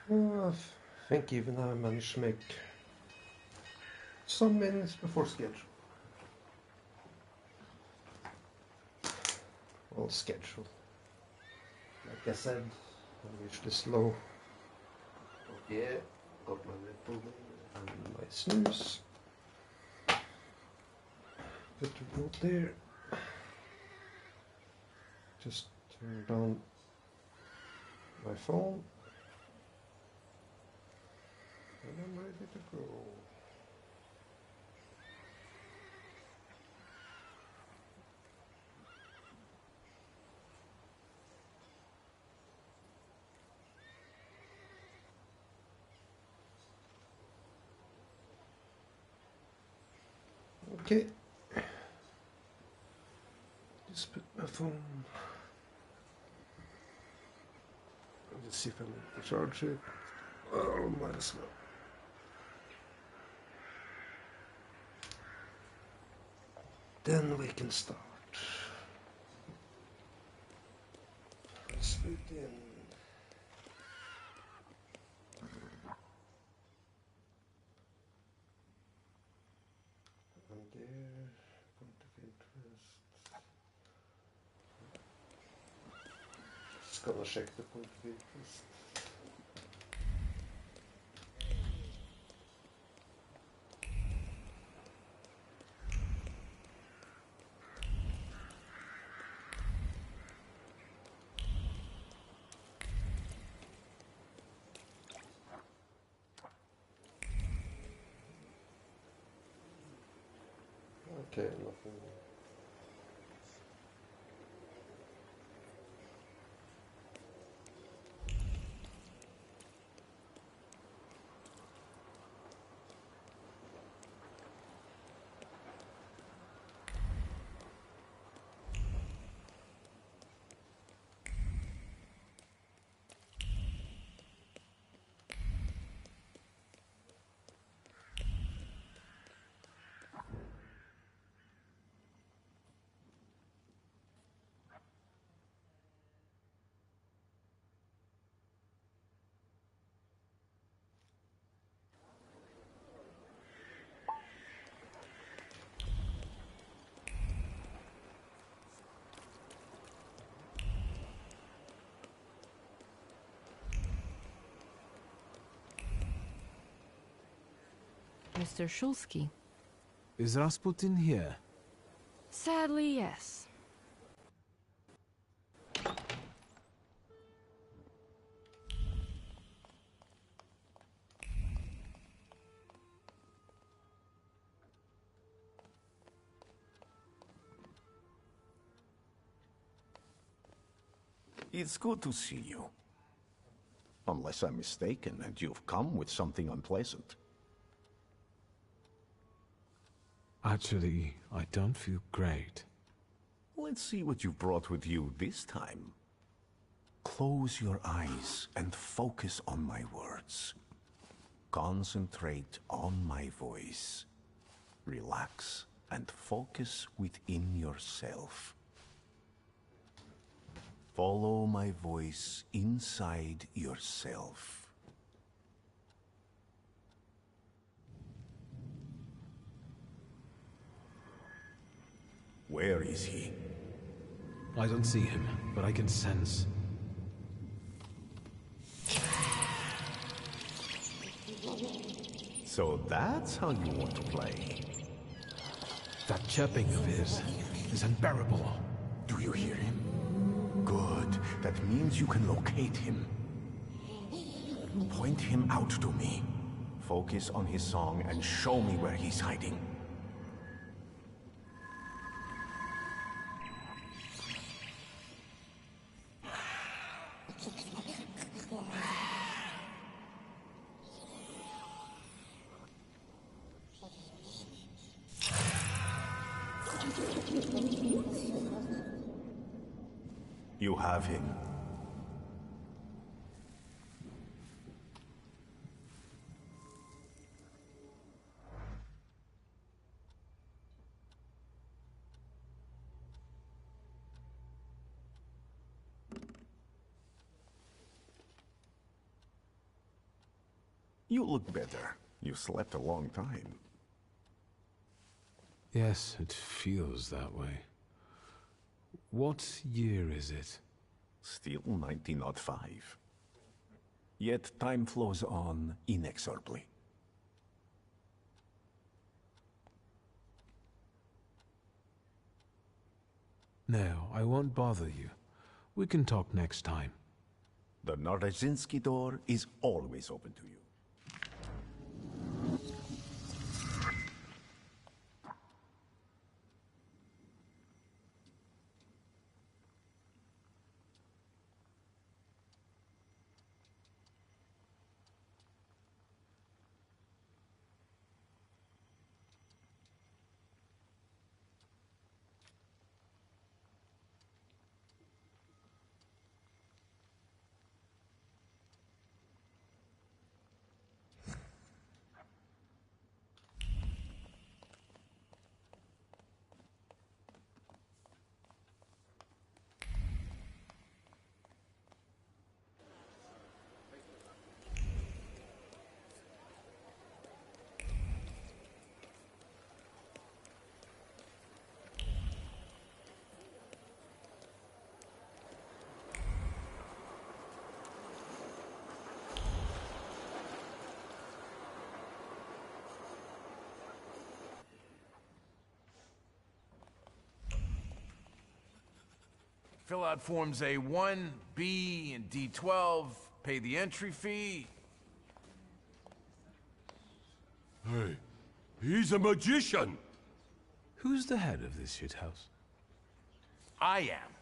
I think even I managed to make some minutes before schedule. Well, schedule. Like I said, I'm usually slow. But yeah, got my Red Bull and my snooze. Put the remote there. Just turn down my phone. And I'm ready to go. Okay. Just put my phone. Let's see if I need to charge it. Oh, might as well. Then we can start. Let's put in. And there, point of interest. Just gonna check the point of interest. Okay, nothing. Mr. Shulsky. Is Rasputin here? Sadly, yes. It's good to see you. Unless I'm mistaken and you've come with something unpleasant. Actually, I don't feel great. Let's see what you've brought with you this time. Close your eyes and focus on my words. Concentrate on my voice. Relax and focus within yourself. Follow my voice inside yourself. Where is he? I don't see him, but I can sense. So that's how you want to play. That chirping of his is unbearable. Do you hear him? Good. That means you can locate him. Point him out to me. Focus on his song and show me where he's hiding. You have him. You look better. You slept a long time. Yes, it feels that way. What year is it? Still 1905. Yet time flows on inexorably. No, I won't bother you. We can talk next time. The Norodzinski door is always open to you. Fill out forms A1, B, and D12, pay the entry fee. Hey, he's a magician! Who's the head of this shithouse? I am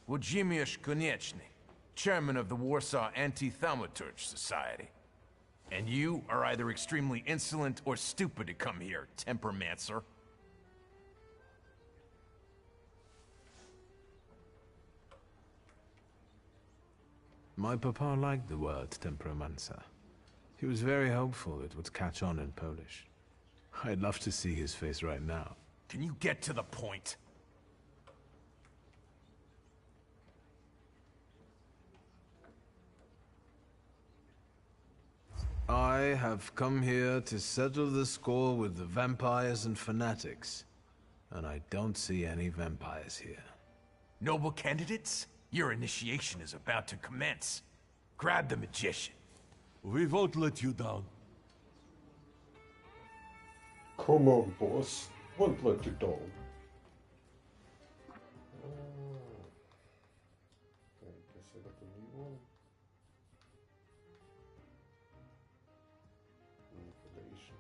Włodzimierz Konieczny, chairman of the Warsaw Anti-Thaumaturge Society. And you are either extremely insolent or stupid to come here, tempermancer. My papa liked the word temperamenza. He was very hopeful it would catch on in Polish. I'd love to see his face right now. Can you get to the point? I have come here to settle the score with the vampires and fanatics. And I don't see any vampires here. Noble candidates? Your initiation is about to commence. Grab the magician. We won't let you down. Come on, boss. Won't let you down. I guess I got a new one. Manipulation.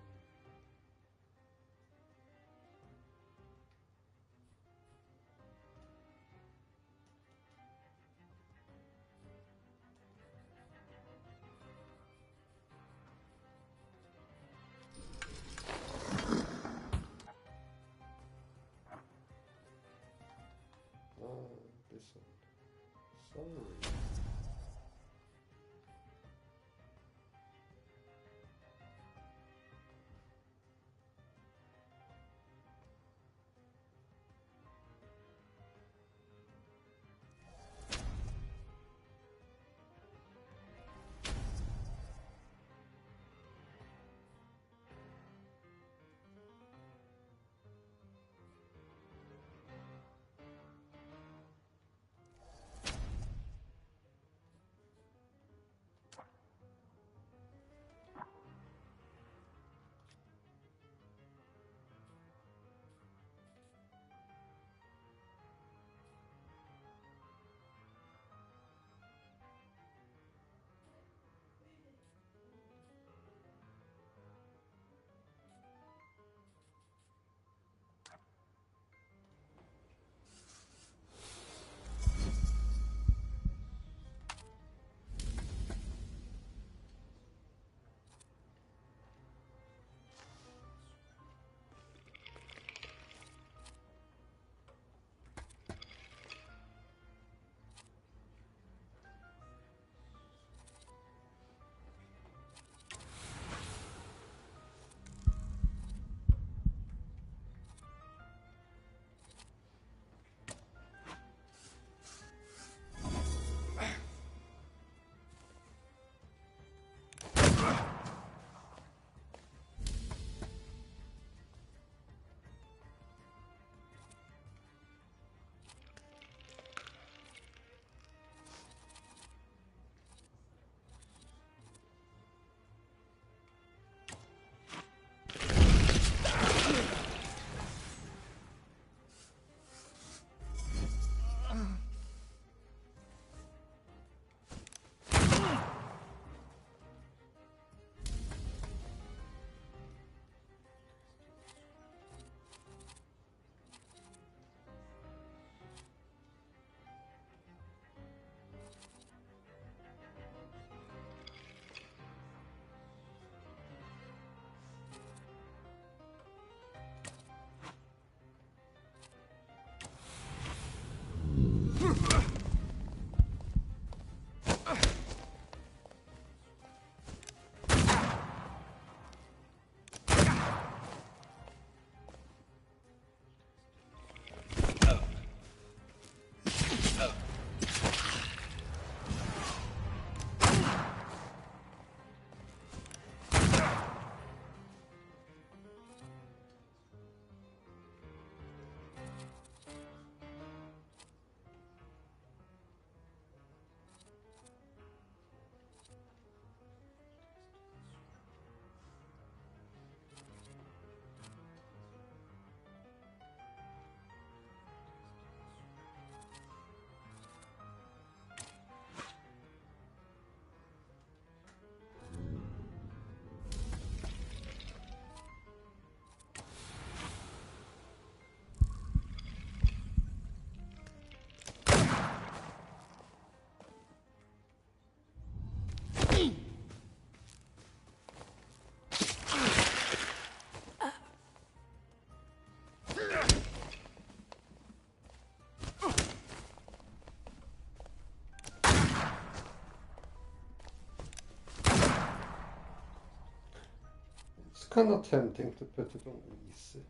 kind of tempting to put it on easy.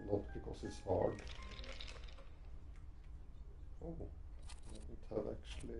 Not because it's hard. Oh, I don't have actually...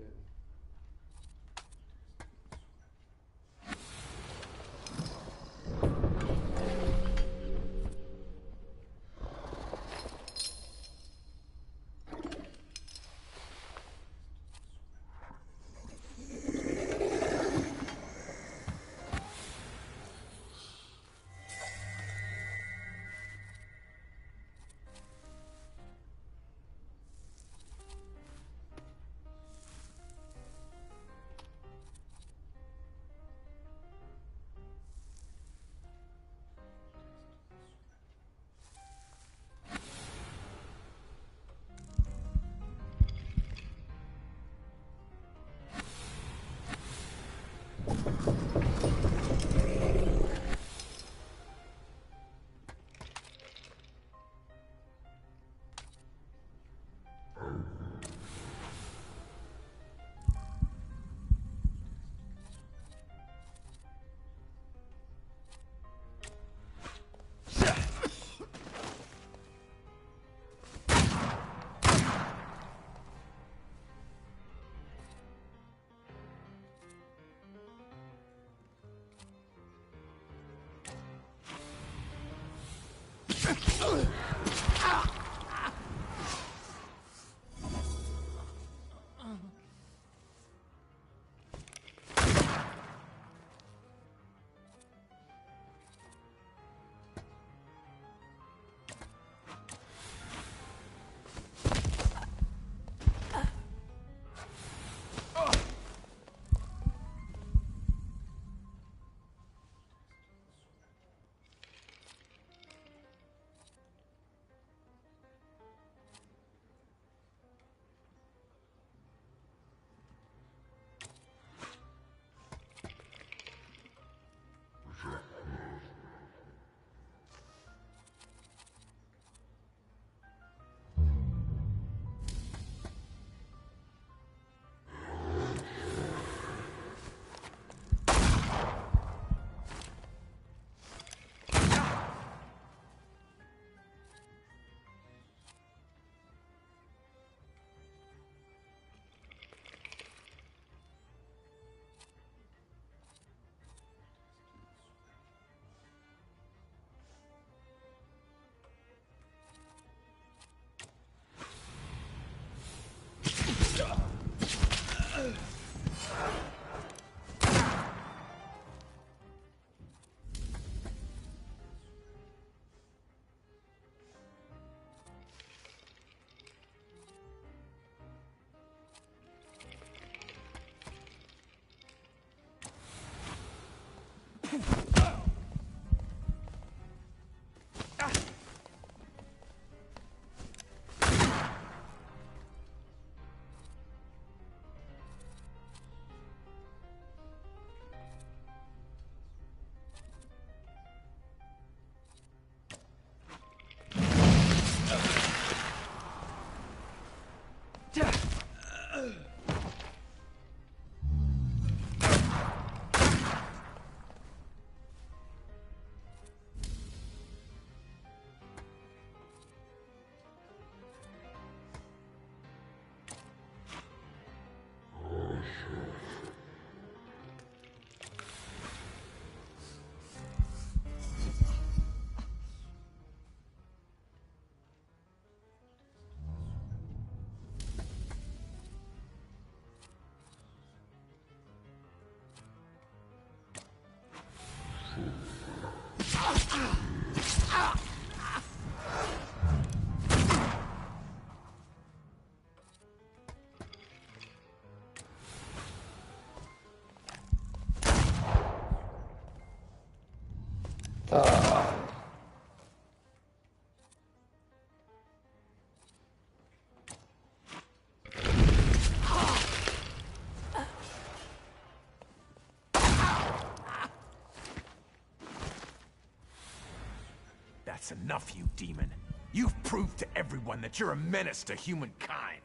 That's enough, you demon. You've proved to everyone that you're a menace to humankind.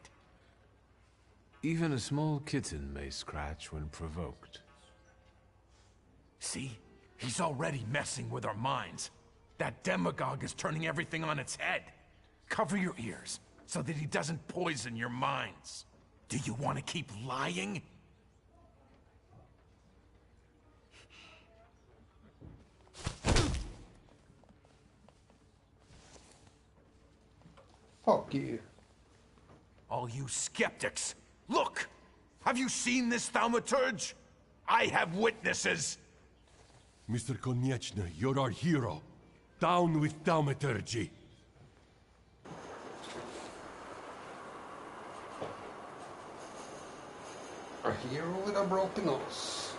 Even a small kitten may scratch when provoked. See? He's already messing with our minds. That demagogue is turning everything on its head. Cover your ears, so that he doesn't poison your minds. Do you want to keep lying? Fuck you. All you skeptics, look! Have you seen this Thaumaturge? I have witnesses! Mr. Konieczny, you're our hero. Down with Thaumaturge. A hero with a broken nose.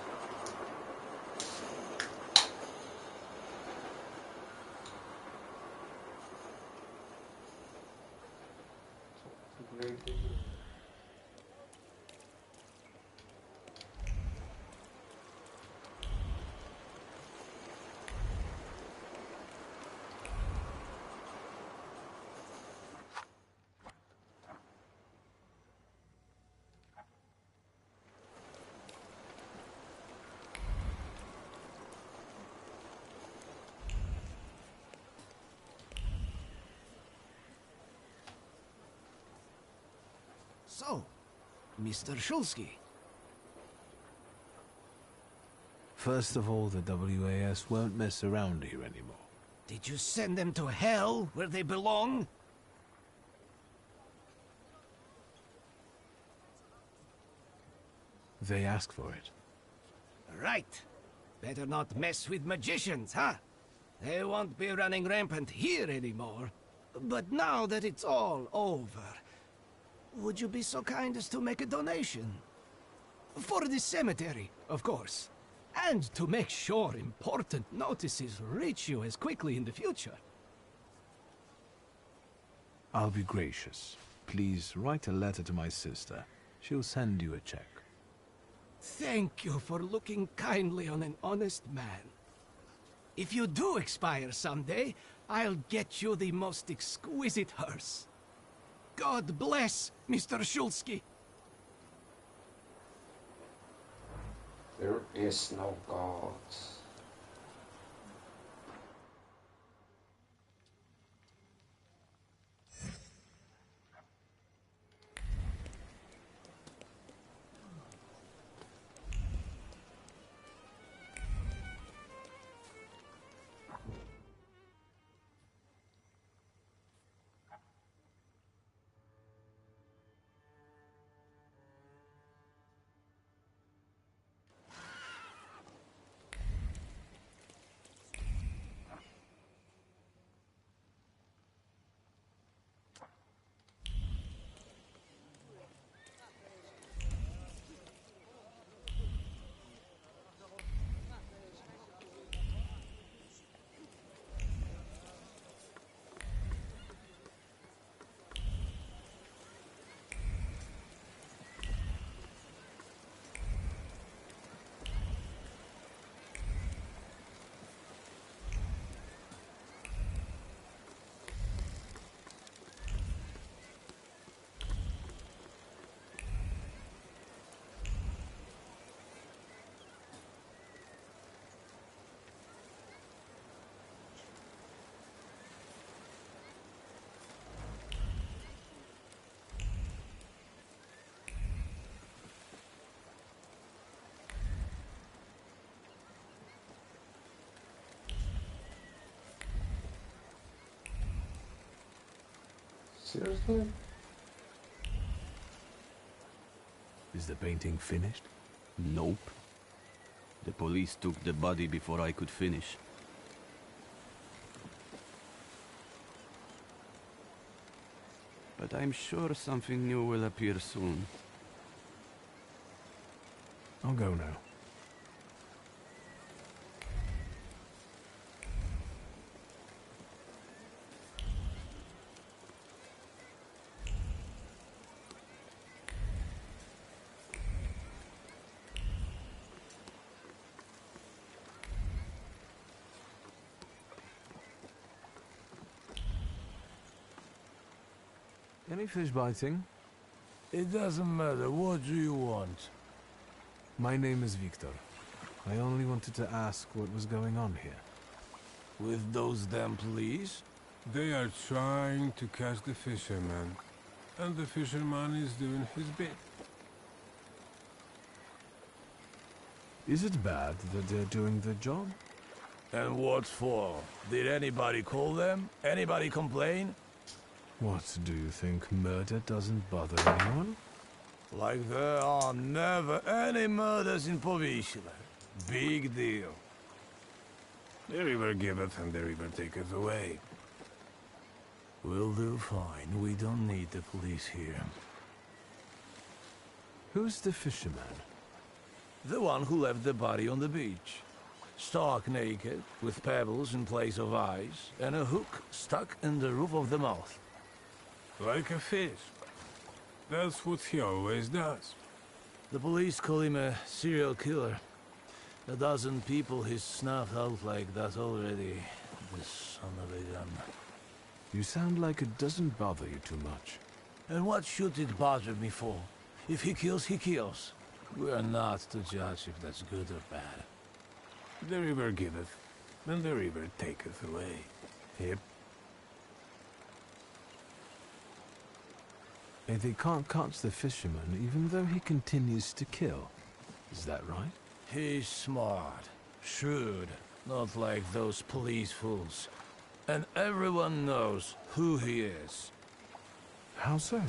So, Mr. Shulsky. First of all, the WAS won't mess around here anymore. Did you send them to hell, where they belong? They asked for it. Right. Better not mess with magicians, huh? They won't be running rampant here anymore. But now that it's all over, would you be so kind as to make a donation? For the cemetery, of course. And to make sure important notices reach you as quickly in the future. I'll be gracious. Please write a letter to my sister. She'll send you a check. Thank you for looking kindly on an honest man. If you do expire someday, I'll get you the most exquisite hearse. God bless Mr. Shulsky. There is no God. Seriously? Is the painting finished? Nope. The police took the body before I could finish. But I'm sure something new will appear soon. I'll go now. Any fish biting? It doesn't matter. What do you want? My name is Victor. I only wanted to ask what was going on here. With those damn police? They are trying to catch the fisherman, and the fisherman is doing his bit. Is it bad that they're doing their job? And what for? Did anybody call them? Anybody complain? What, do you think murder doesn't bother anyone? Like there are never any murders in Povishila. Big deal. The river giveth and the river taketh away. We'll do fine. We don't need the police here. Who's the fisherman? The one who left the body on the beach. Stark naked, with pebbles in place of eyes, and a hook stuck in the roof of the mouth. Like a fish. That's what he always does. The police call him a serial killer. A dozen people he's snuffed out like that already. The son of a gun. You sound like it doesn't bother you too much. And what should it bother me for? If he kills, he kills. We are not to judge if that's good or bad. The river giveth, and the river taketh away. Yep. And they can't catch the fisherman even though he continues to kill. Is that right? He's smart, shrewd, not like those police fools. And everyone knows who he is. How so?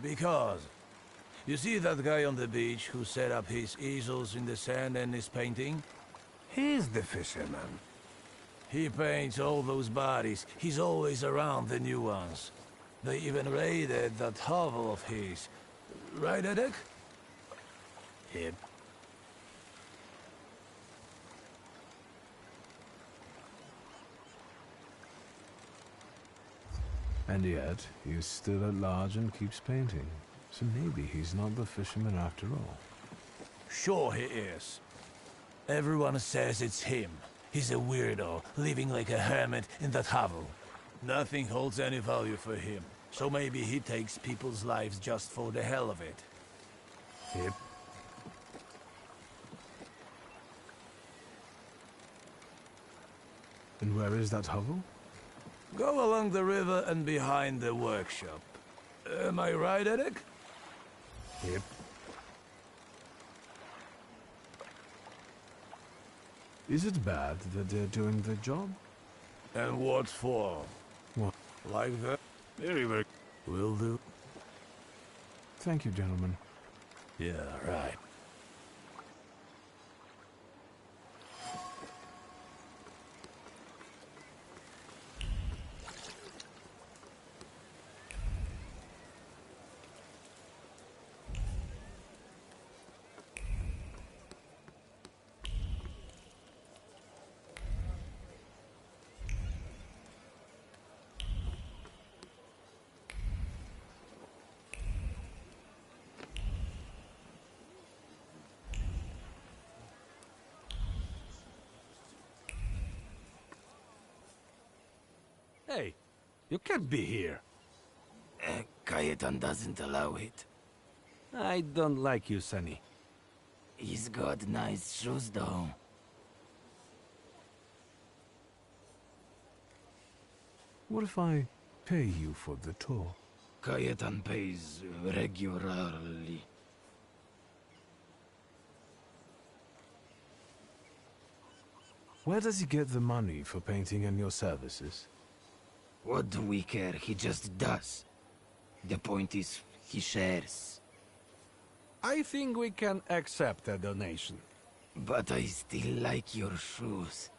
Because, you see that guy on the beach who set up his easels in the sand and is painting? He's the fisherman. He paints all those bodies. He's always around the new ones. They even raided that hovel of his. Right, Edek? Yep. And yet, he's still at large and keeps painting. So maybe he's not the fisherman after all. Sure he is. Everyone says it's him. He's a weirdo, living like a hermit in that hovel. Nothing holds any value for him. So maybe he takes people's lives just for the hell of it. Yep. And where is that hovel? Go along the river and behind the workshop. Am I right, Eric? Yep. Is it bad that they're doing their job? And what for? What? Like that? Very, very... Will do. Thank you, gentlemen. Yeah, right. Hey, you can't be here. Cayetan doesn't allow it. I don't like you, Sonny. He's got nice shoes, though. What if I pay you for the tour? Cayetan pays regularly. Where does he get the money for painting and your services? What do we care? He just does. The point is, he shares. I think we can accept a donation. But I still like your shoes.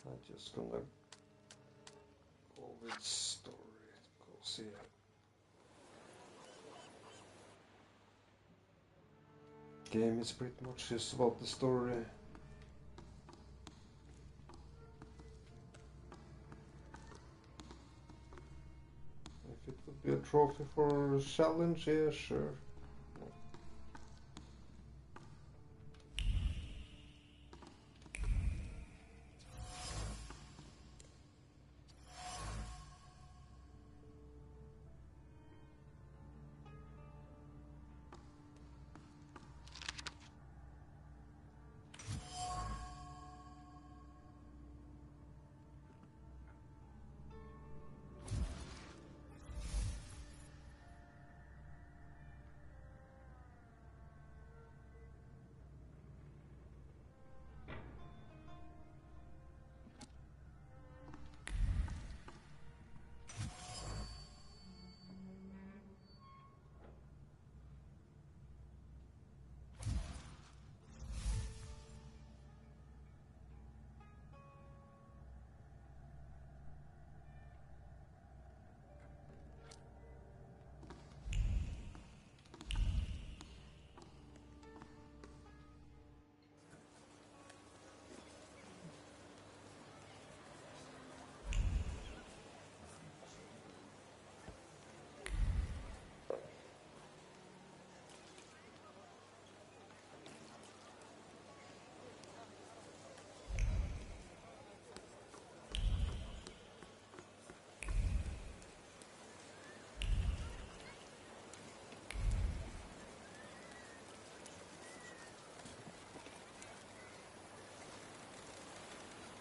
I'm just gonna go with story, because yeah. Game is pretty much just about the story. If it would be a trophy for a challenge, yeah, sure.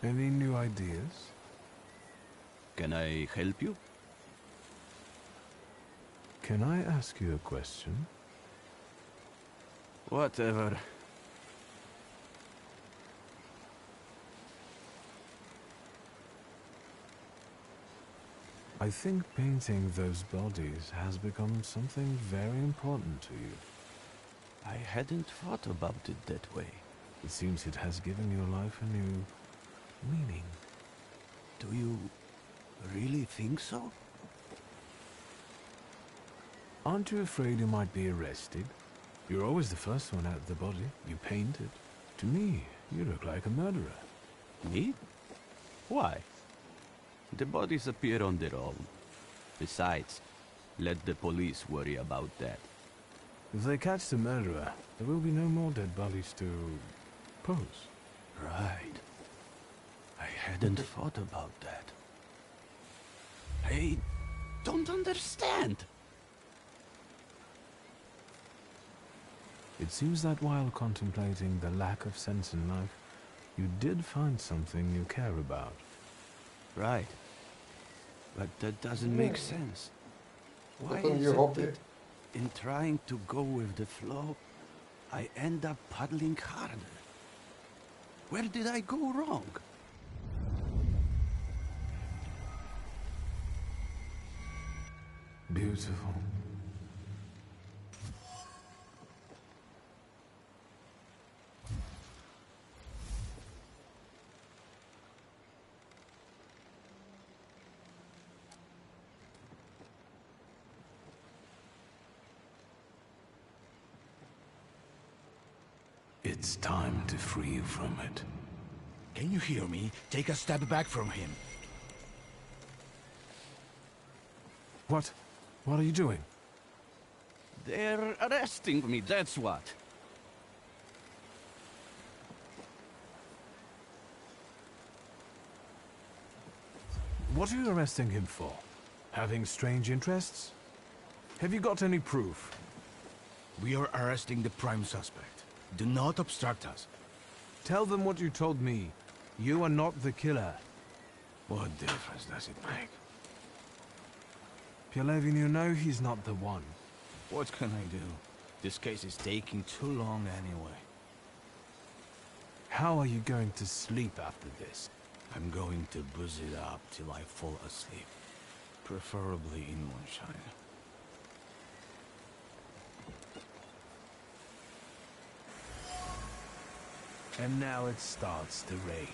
Any new ideas? Can I help you? Can I ask you a question? Whatever. I think painting those bodies has become something very important to you. I hadn't thought about it that way. It seems it has given your life a new meaning. Do you really think so? Aren't you afraid you might be arrested? You're always the first one at the body. You paint it. To me, you look like a murderer. Me? Why? The bodies appear on their own. Besides, let the police worry about that. If they catch the murderer, there will be no more dead bodies to pose. Right. I hadn't thought about that. I don't understand. It seems that while contemplating the lack of sense in life, you did find something you care about. Right. But that doesn't make sense. Why That's is your it hobby. that in trying to go with the flow, I end up paddling harder? Where did I go wrong? Beautiful. It's time to free you from it. Can you hear me? Take a step back from him. What? What are you doing? They're arresting me, that's what. What are you arresting him for? Having strange interests? Have you got any proof? We are arresting the prime suspect. Do not obstruct us. Tell them what you told me. You are not the killer. What difference does it make? Pielevin, you know he's not the one. What can I do? This case is taking too long anyway. How are you going to sleep after this? I'm going to booze it up till I fall asleep. Preferably in moonshine. And now it starts to rain.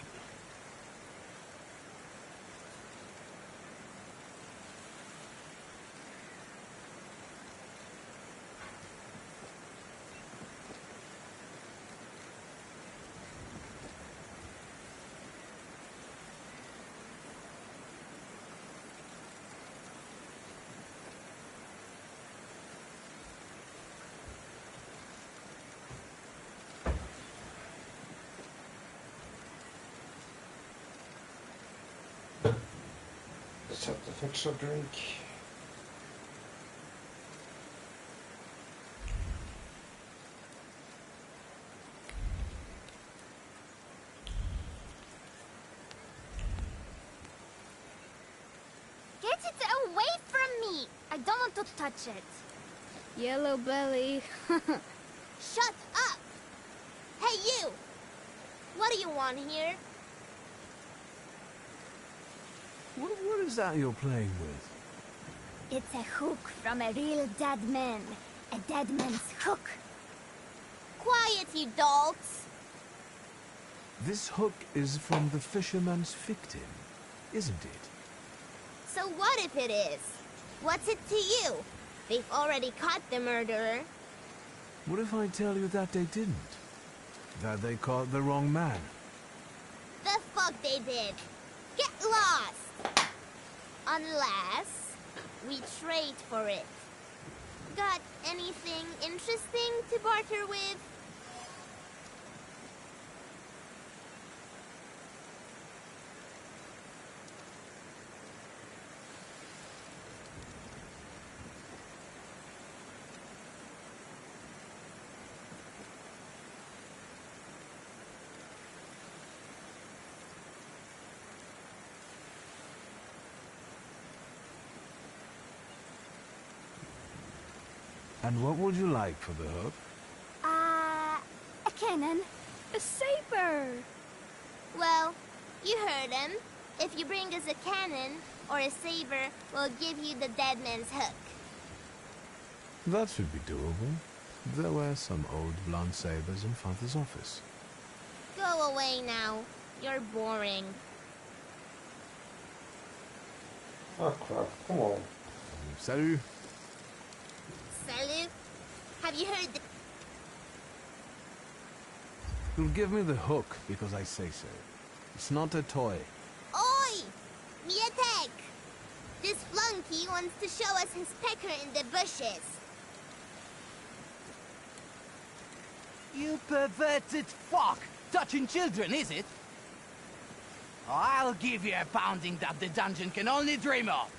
have to fix a drink. Get it away from me! I don't want to touch it. Yellow belly. Shut up! Hey, you! What do you want here? What is that you're playing with? It's a hook from a real dead man. A dead man's hook. Quiet, you dolts! This hook is from the fisherman's victim, isn't it? So what if it is? What's it to you? They've already caught the murderer. What if I tell you that they didn't? That they caught the wrong man? The fuck they did! Get lost! Unless we trade for it. Got anything interesting to barter with? And what would you like for the hook? A cannon. A saber! Well, you heard him. If you bring us a cannon or a saber, we'll give you the dead man's hook. That should be doable. There were some old blunt sabers in Father's office. Go away now. You're boring. Oh crap, come on. Salut! Salut. Have you heard the... You'll give me the hook because I say so. It's not a toy. Oi! Mietek! This flunky wants to show us his pecker in the bushes. You perverted fuck! Touching children, is it? I'll give you a pounding that the dungeon can only dream of.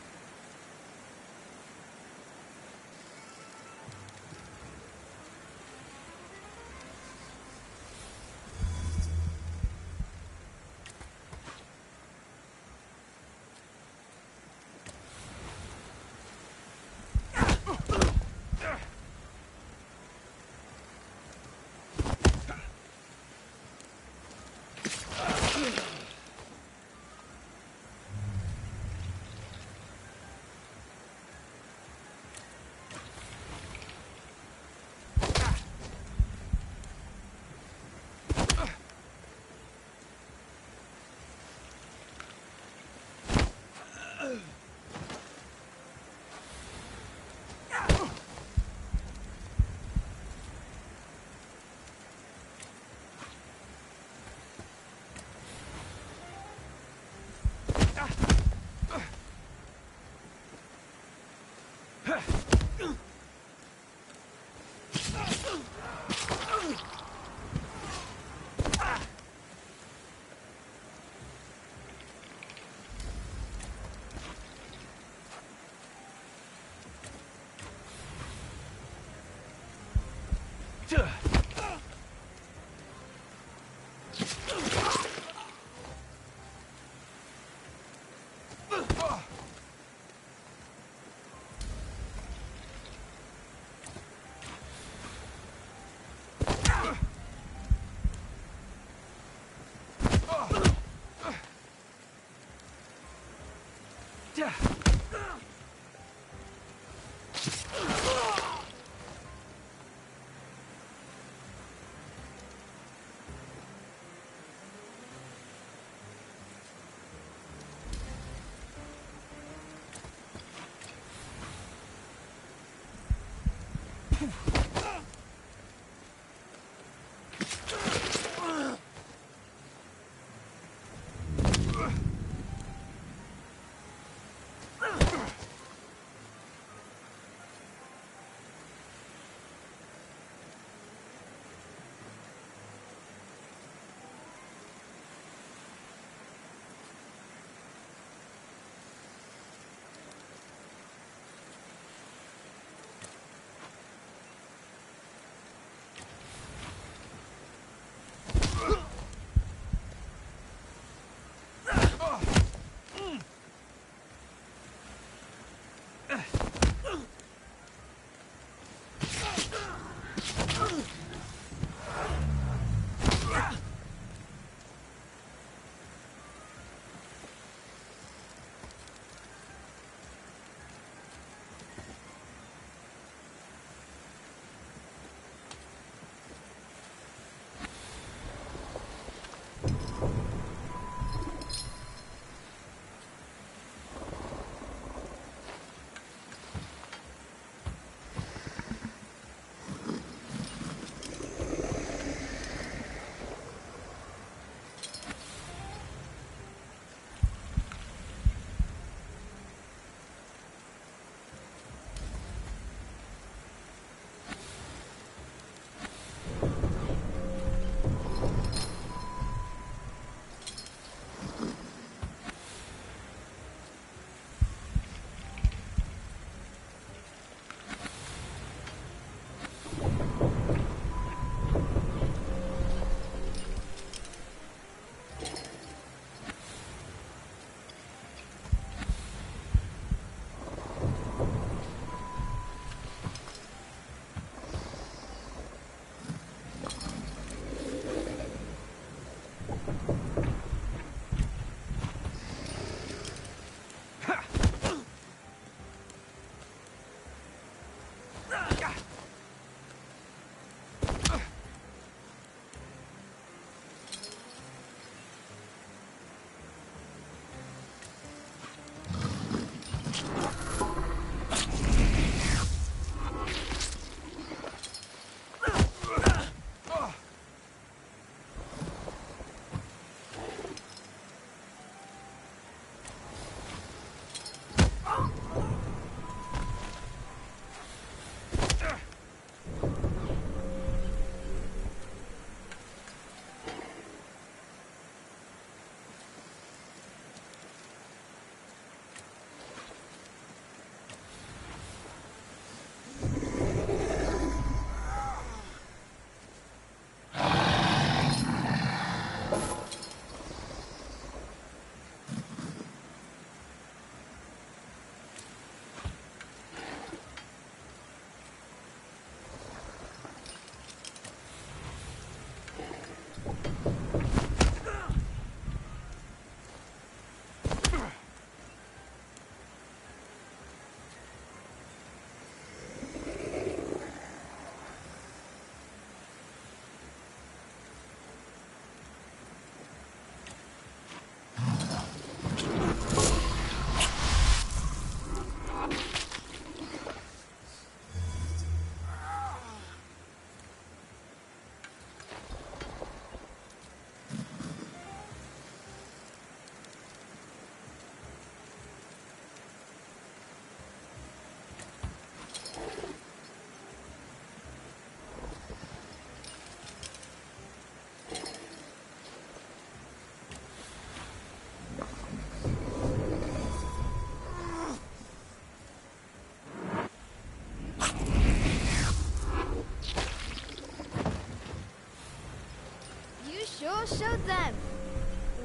Shoot them!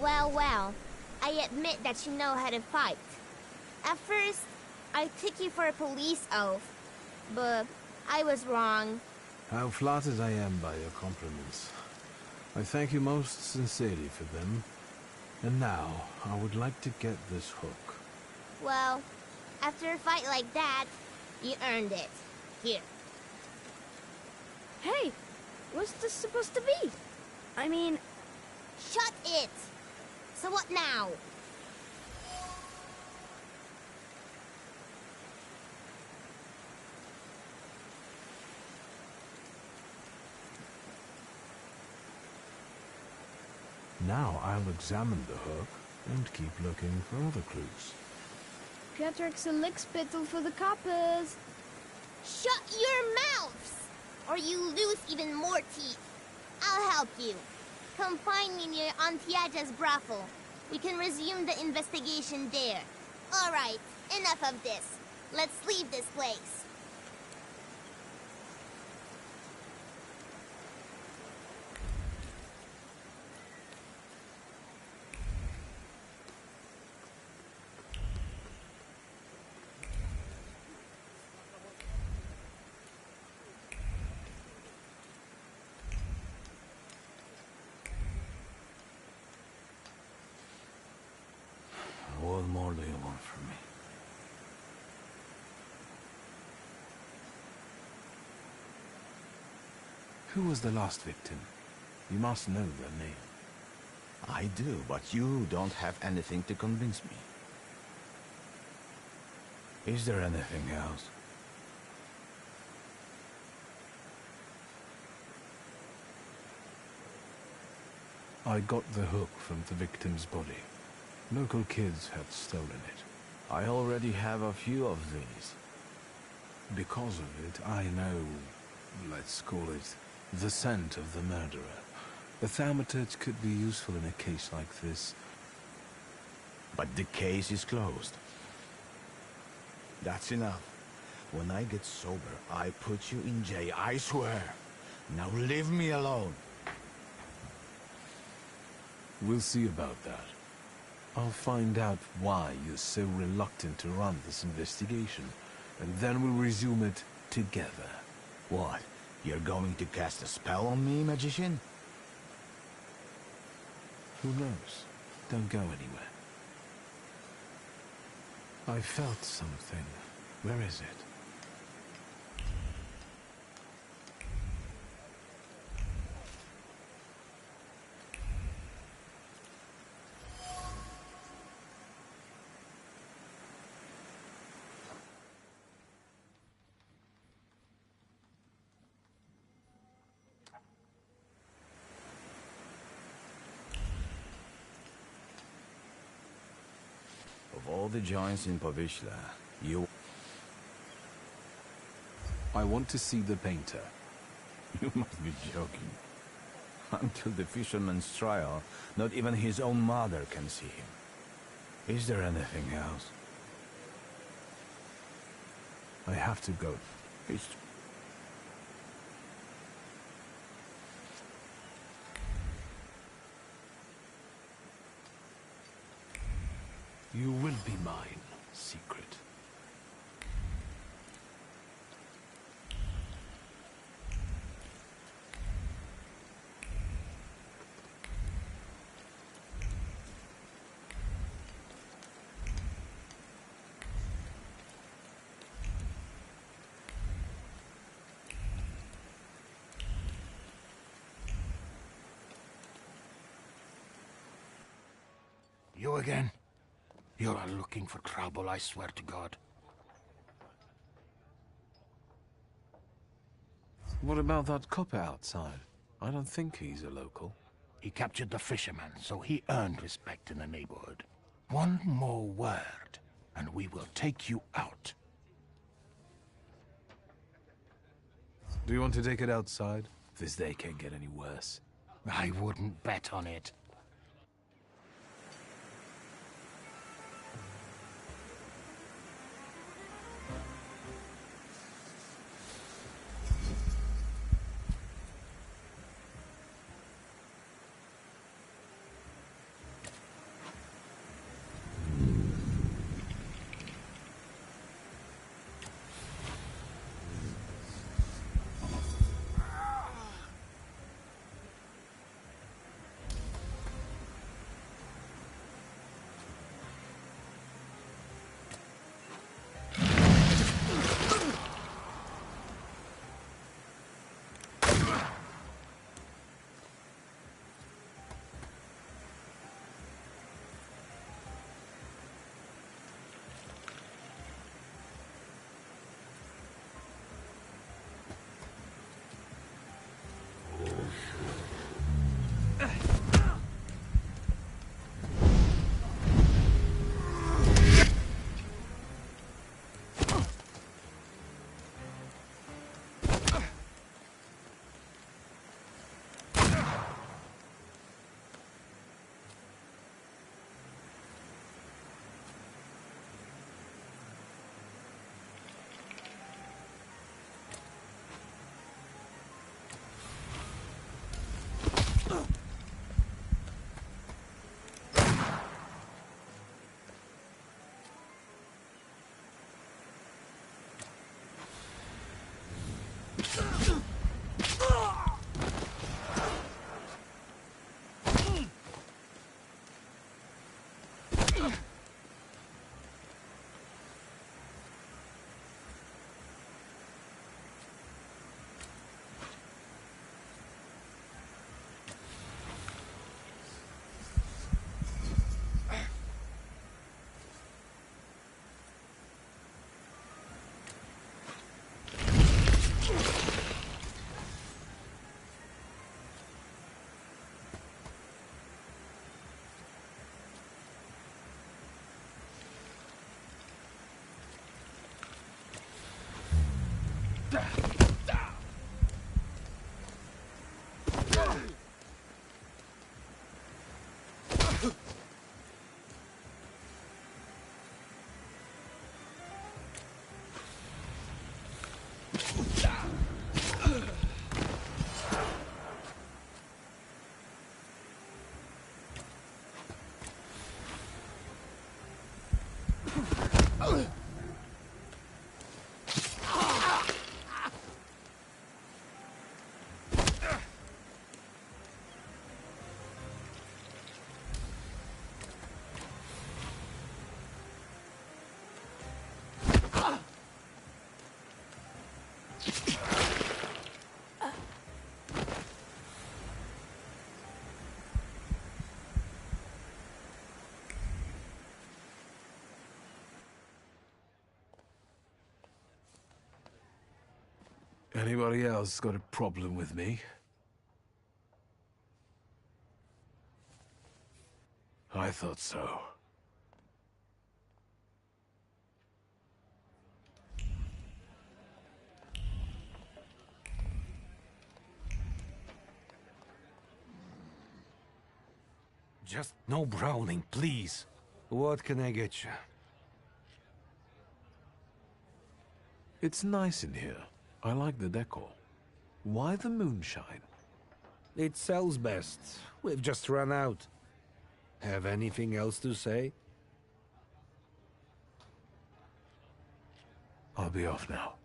Well, well. I admit that you know how to fight. At first, I took you for a police oath, but I was wrong. How flattered I am by your compliments. I thank you most sincerely for them. And now, I would like to get this hook. Well, after a fight like that, you earned it. Here. Hey! What's this supposed to be? I mean... Shut it! So what now? Now I'll examine the hook and keep looking for other clues. Patrick's a lick spittle for the coppers. Shut your mouths! Or you lose even more teeth. I'll help you. Come find me near Antiaja's brothel. We can resume the investigation there. Alright, enough of this. Let's leave this place. What more do you want from me? Who was the last victim? You must know their name. I do, but you don't have anything to convince me. Is there anything else? I got the hook from the victim's body. Local kids had stolen it. I already have a few of these. Because of it, I know, let's call it, the scent of the murderer. The Thaumaturge could be useful in a case like this. But the case is closed. That's enough. When I get sober, I put you in jail, I swear. Now leave me alone. We'll see about that. I'll find out why you're so reluctant to run this investigation, and then we'll resume it together. What? You're going to cast a spell on me, magician? Who knows? Don't go anywhere. I felt something. Where is it? Of all the joints in Povishla, you... I want to see the painter. You must be joking. Until the fisherman's trial, not even his own mother can see him. Is there anything else? I have to go. It's... You will be mine, secret. You again? You are looking for trouble, I swear to God. What about that copper outside? I don't think he's a local. He captured the fisherman, so he earned respect in the neighborhood. One more word, and we will take you out. Do you want to take it outside? This day can't get any worse. I wouldn't bet on it. Anybody else got a problem with me? I thought so. Just no brawling, please. What can I get you? It's nice in here. I like the decor. Why the moonshine? It sells best. We've just run out. Have anything else to say? I'll be off now.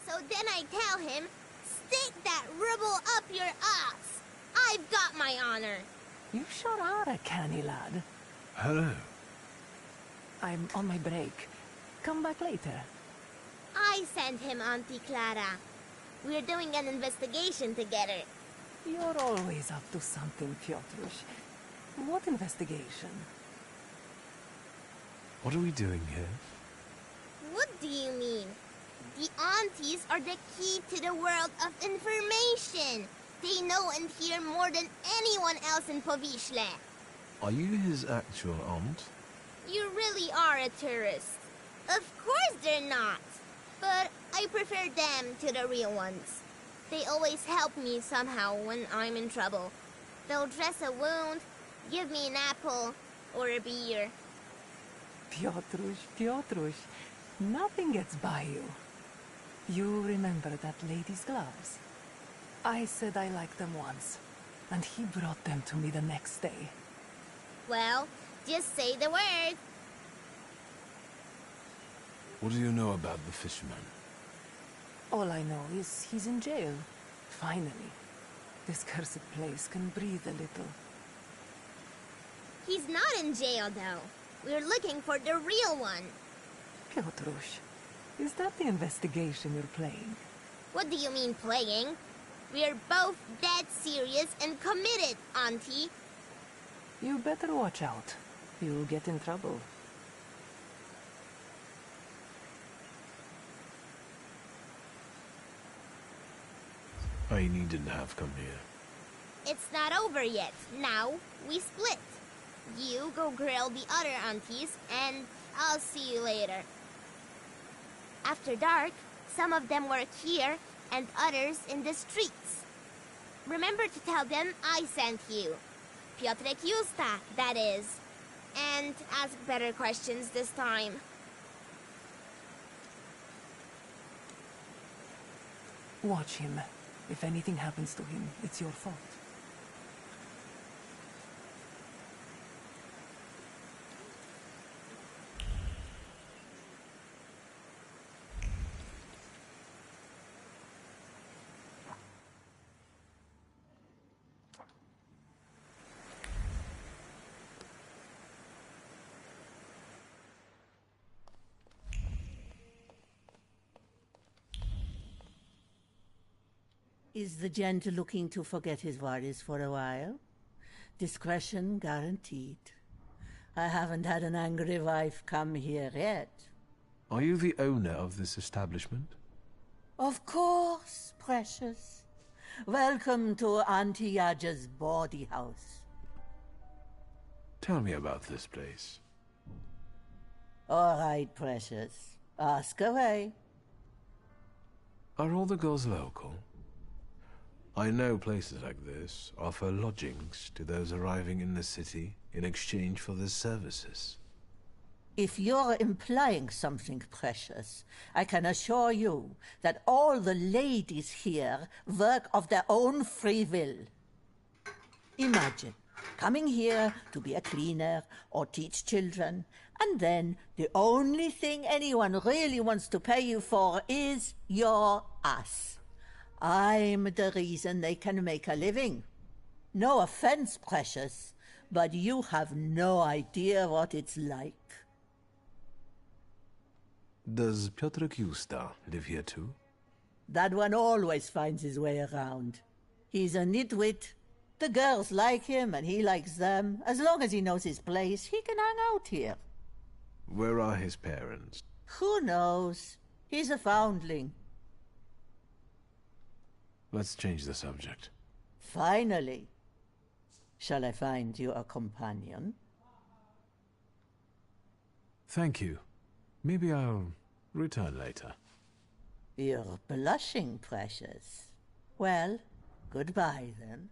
So then I tell him, stick that rubble up your ass. I've got my honor. You sure are a canny lad. Hello. I'm on my break. Come back later. I sent him Auntie Clara. We're doing an investigation together. You're always up to something, Piotrush. What investigation? What are we doing here? What do you mean? The aunties are the key to the world of information. They know and hear more than anyone else in Powiśle. Are you his actual aunt? You really are a tourist. Of course they're not. But I prefer them to the real ones. They always help me somehow when I'm in trouble. They'll dress a wound, give me an apple, or a beer. Piotrush, Piotrush, nothing gets by you. You remember that lady's gloves? I said I liked them once, and he brought them to me the next day. Well, just say the word. What do you know about the fisherman? All I know is he's in jail. Finally. This cursed place can breathe a little. He's not in jail, though. We're looking for the real one. Piotrush, is that the investigation you're playing? What do you mean, playing? We're both dead serious and committed, Auntie. You better watch out. You'll get in trouble. I needn't have come here. It's not over yet. Now, we split. You go grill the other aunties, and I'll see you later. After dark, some of them work here, and others in the streets. Remember to tell them I sent you. Piotrek Justa, that is. And ask better questions this time. Watch him. If anything happens to him, it's your fault. Is the gent looking to forget his worries for a while? Discretion guaranteed. I haven't had an angry wife come here yet. Are you the owner of this establishment? Of course, precious. Welcome to Auntie Yaja's bawdy house. Tell me about this place. All right, precious. Ask away. Are all the girls local? I know places like this offer lodgings to those arriving in the city in exchange for their services. If you're implying something, precious, I can assure you that all the ladies here work of their own free will. Imagine coming here to be a cleaner or teach children, and then the only thing anyone really wants to pay you for is your ass. I'm the reason they can make a living. No offense, precious, but you have no idea what it's like. Does Piotrek Justa live here too? That one always finds his way around. He's a nitwit. The girls like him and he likes them. As long as he knows his place, he can hang out here. Where are his parents? Who knows? He's a foundling. Let's change the subject. Finally. Shall I find you a companion? Thank you. Maybe I'll return later. You're blushing, precious. Well, goodbye then.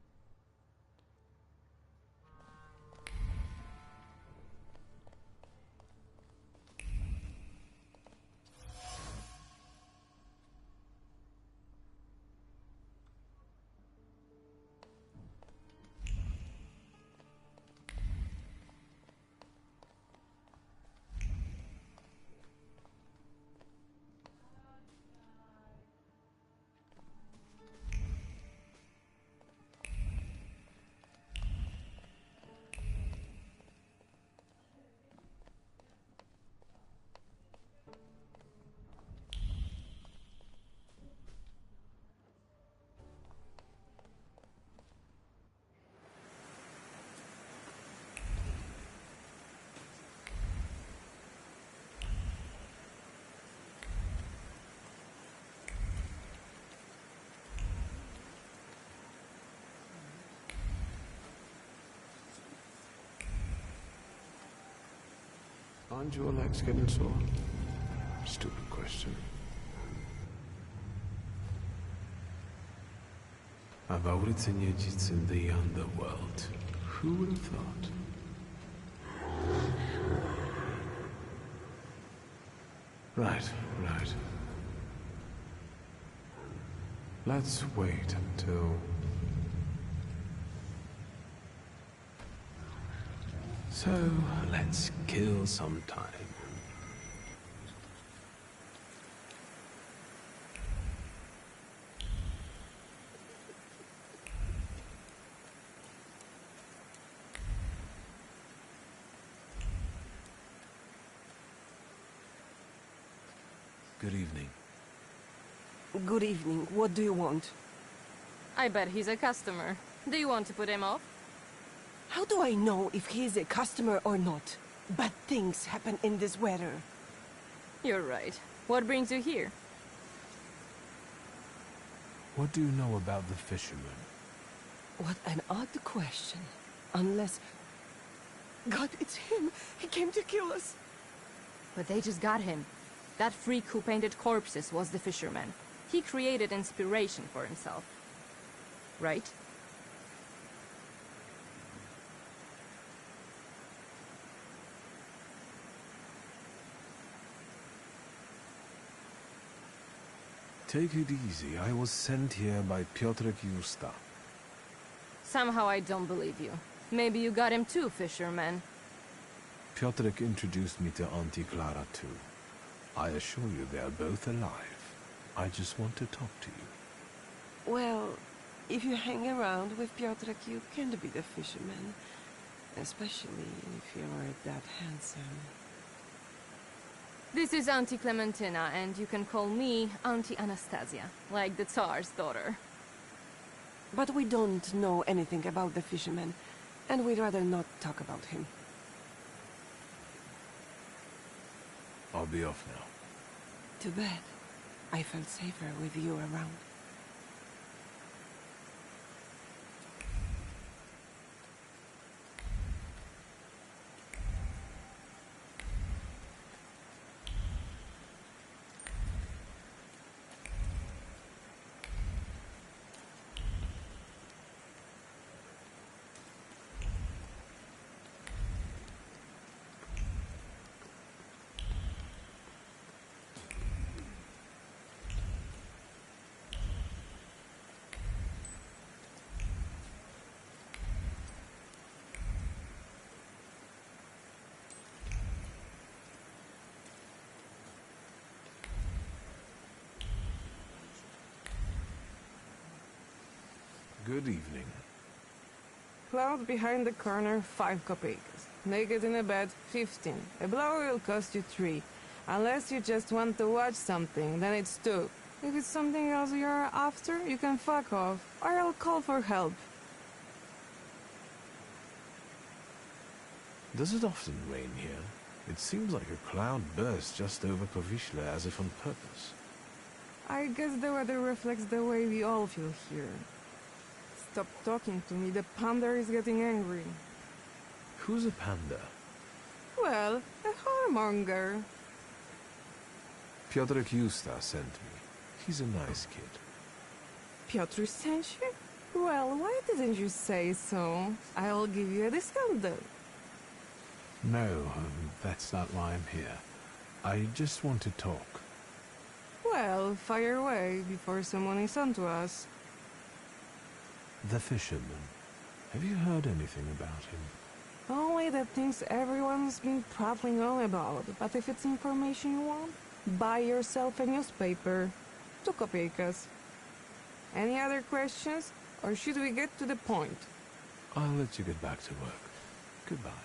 Aren't your legs getting sore? Stupid question. A Maurice Niedzic in the underworld. Who would have thought? Right. Let's wait until... So, let's kill some time. Good evening. Good evening. What do you want? I bet he's a customer. Do you want to put him off? How do I know if he's a customer or not? Bad things happen in this weather. You're right. What brings you here? What do you know about the fisherman? What an odd question. Unless... God, it's him! He came to kill us! But they just got him. That freak who painted corpses was the fisherman. He created inspiration for himself. Right? Take it easy. I was sent here by Piotrek Justa. Somehow I don't believe you. Maybe you got him too, fisherman. Piotrek introduced me to Auntie Clara too. I assure you they are both alive. I just want to talk to you. Well, if you hang around with Piotrek, you can be the fisherman. Especially if you're that handsome. This is Auntie Clementina, and you can call me Auntie Anastasia, like the Tsar's daughter. But we don't know anything about the fisherman, and we'd rather not talk about him. I'll be off now. Too bad. I felt safer with you around. Good evening. Cloud behind the corner, 5 kopecks. Naked in a bed, 15. A blower will cost you 3. Unless you just want to watch something, then it's 2. If it's something else you're after, you can fuck off, or I'll call for help. Does it often rain here? It seems like a cloud burst just over Povishla as if on purpose. I guess the weather reflects the way we all feel here. Stop talking to me, the panda is getting angry. Who's a panda? Well, a whoremonger. Piotrek Justa sent me. He's a nice kid. Piotr sent you? Well, why didn't you say so? I'll give you a discount though. No, that's not why I'm here. I just want to talk. Well, fire away before someone is onto us. The fisherman. Have you heard anything about him? Only the things everyone's been prattling on about. But if it's information you want, buy yourself a newspaper. 2 kopeckas. Any other questions? Or should we get to the point? I'll let you get back to work. Goodbye.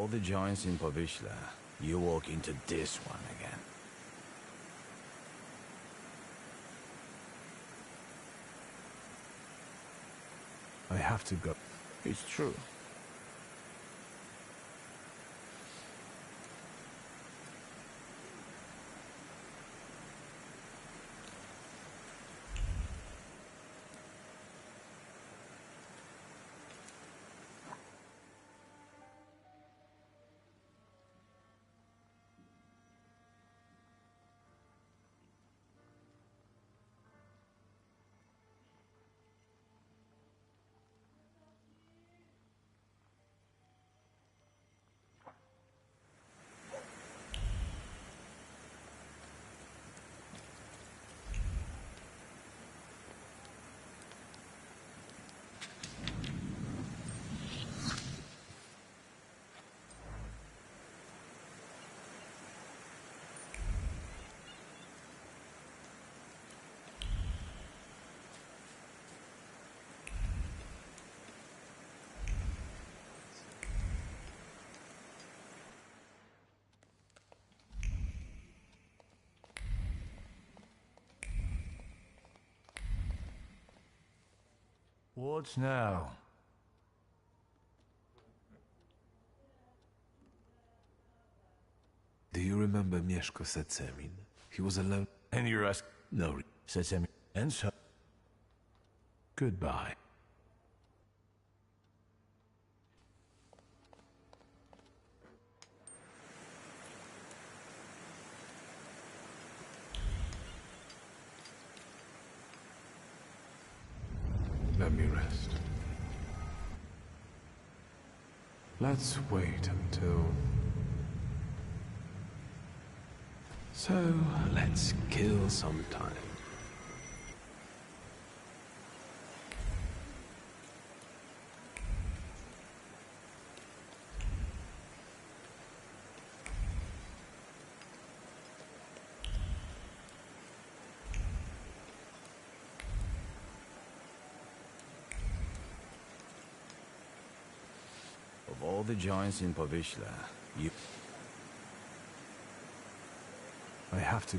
all the joints in Povishla, you walk into this one again. I have to go. It's true. What now? Do you remember Mieszko Setsemin? He was alone. And you're asking? No. Setsemin. And so... Goodbye. Let me rest. Let's wait until... So, let's kill some time. Of all the joints in Povishla, you... I have to...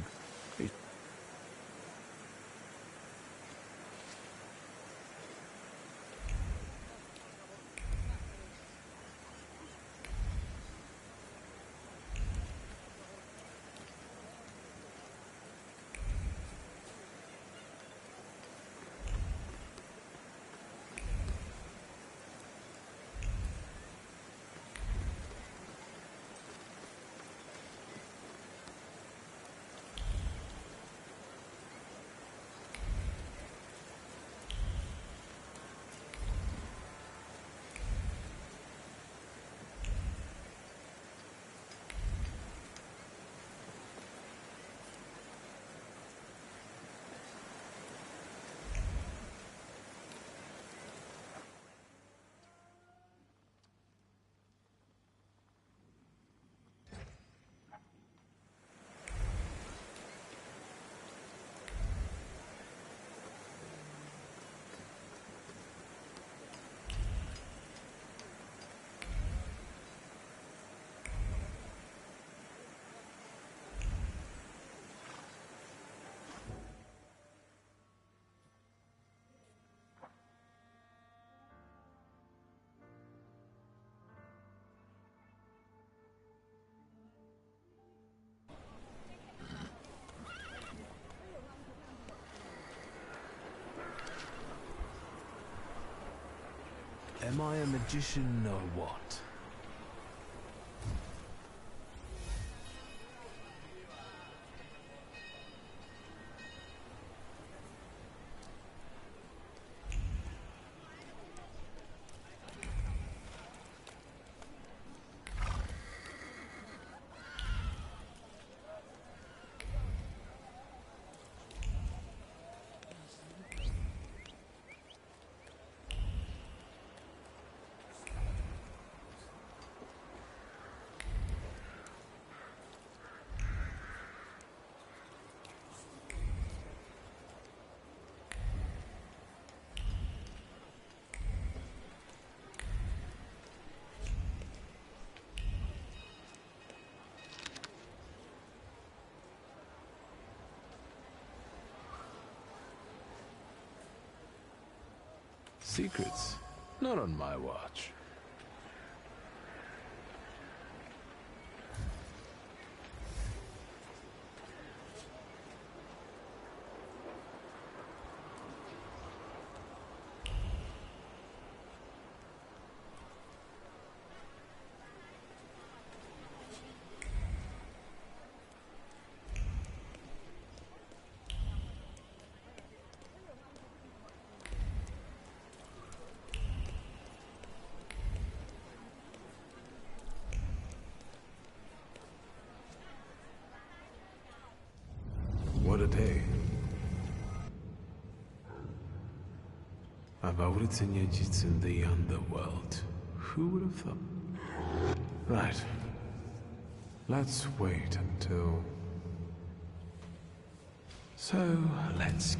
Am I a magician or what? Secrets? Not on my watch. What a day. About its niedzic in the underworld. Who would have thought? Right. Let's wait until... So, let's...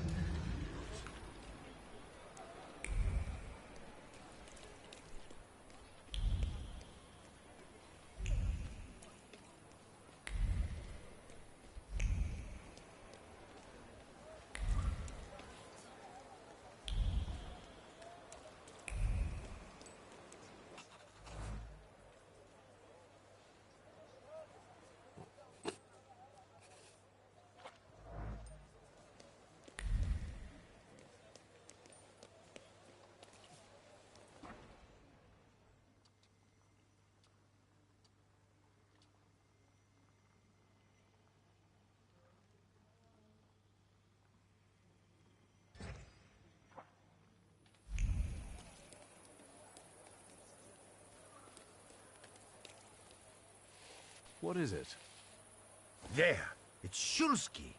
What is it? There, it's Shulsky,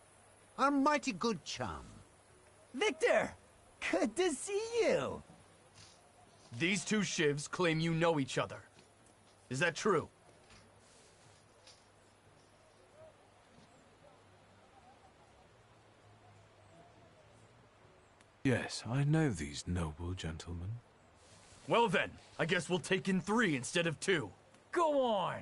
our mighty good chum. Victor! Good to see you! These two shivs claim you know each other. Is that true? Yes, I know these noble gentlemen. Well then, I guess we'll take in 3 instead of 2. Go on!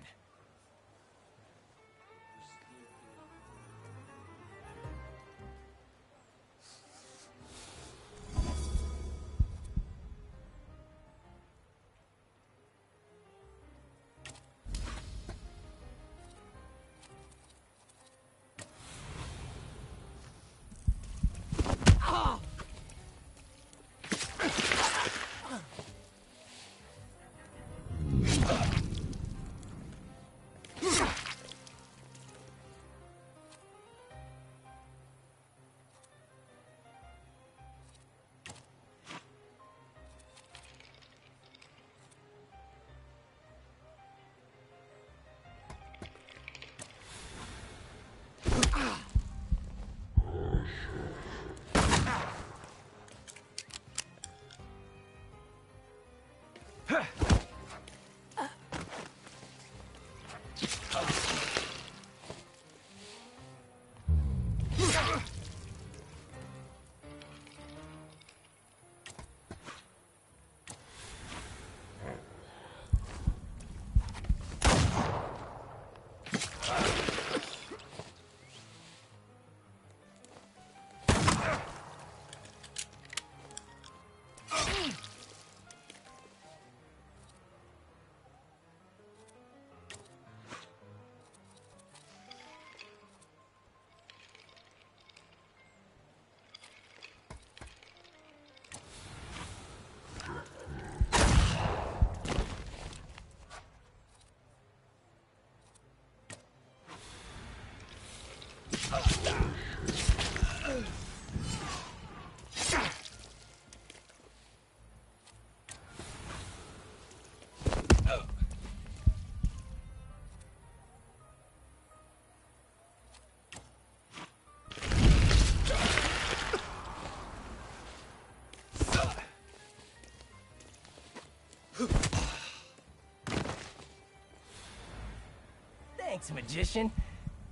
Thanks, magician.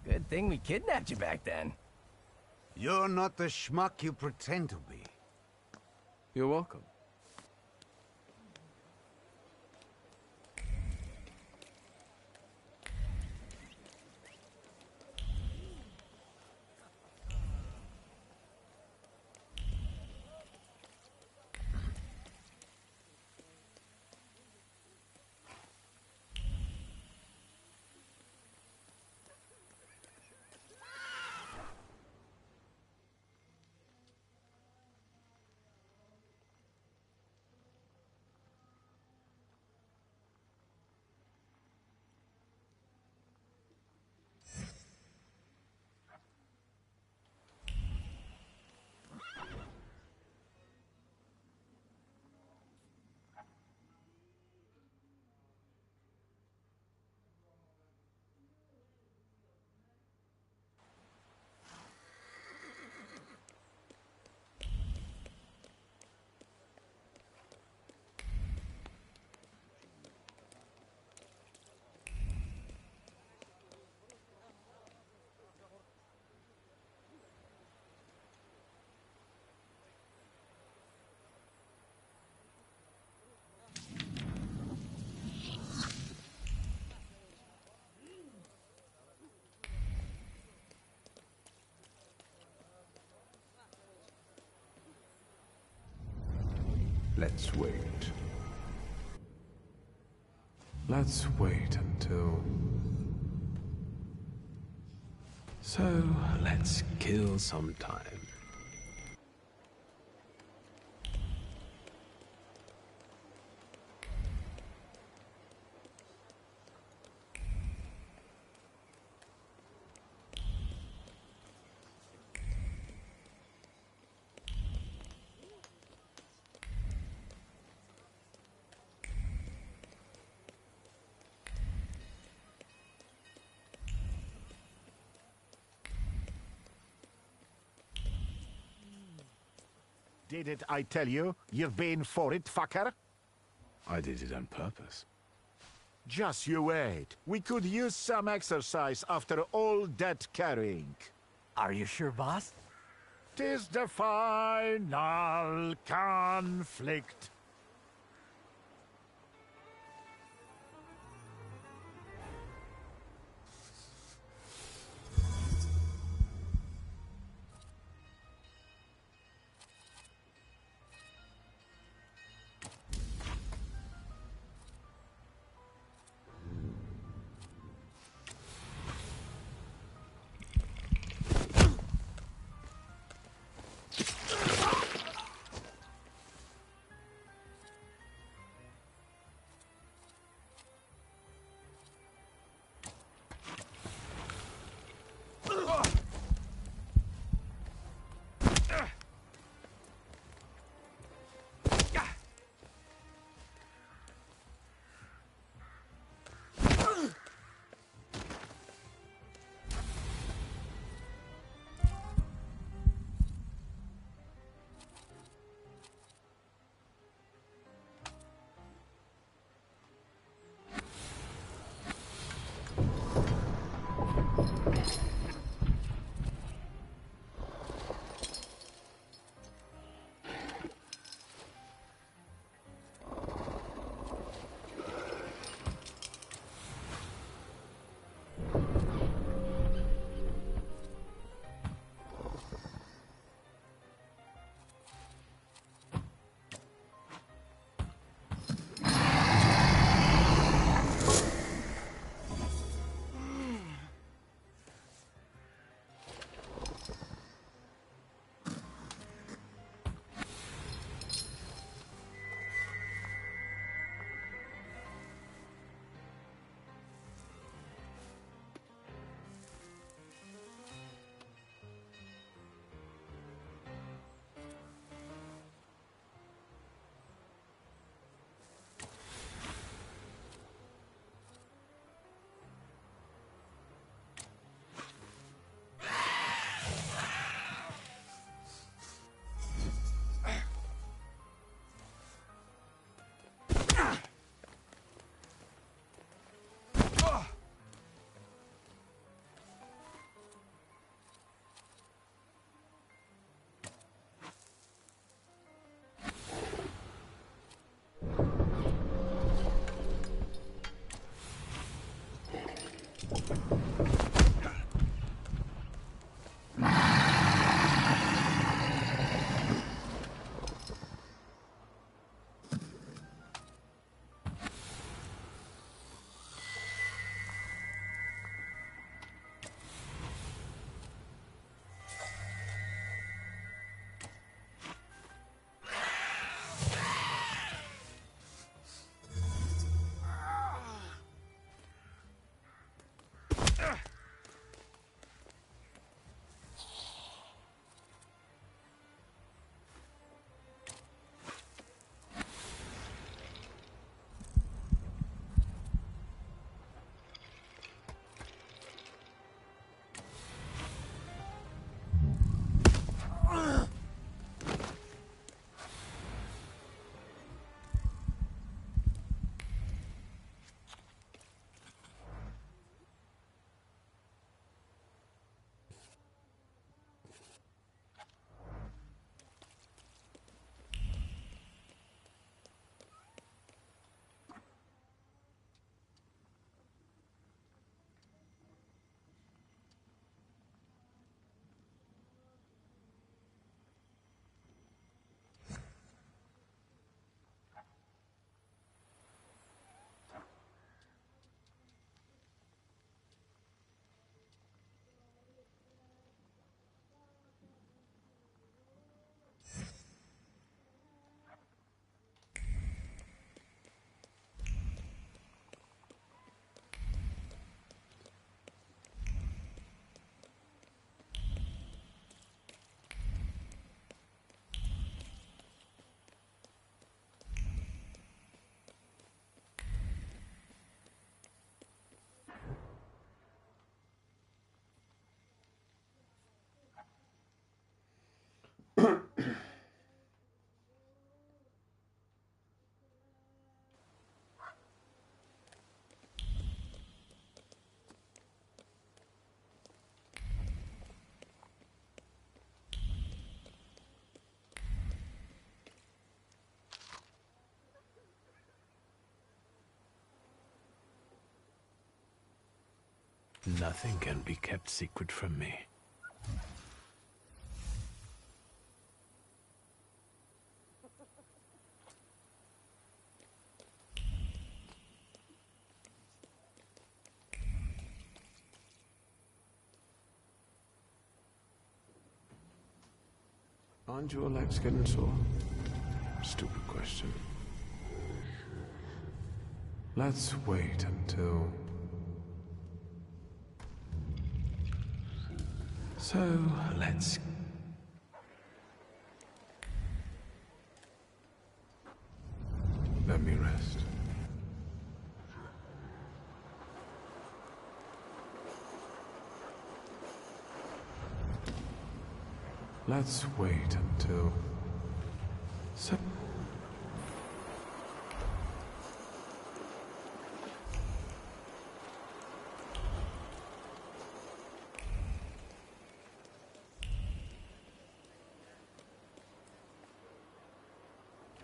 Good thing we kidnapped you back then. You're not the schmuck you pretend to be. You're welcome. let's wait. Let's wait until... So, let's kill some time. Didn't I tell you? You've been for it, fucker? I did it on purpose. Just you wait. We could use some exercise after all that carrying. Are you sure, boss? 'Tis the final conflict. Nothing can be kept secret from me. Aren't your legs getting sore? Stupid question. Let's wait until... So, let's... Let me rest. Let's wait until... So...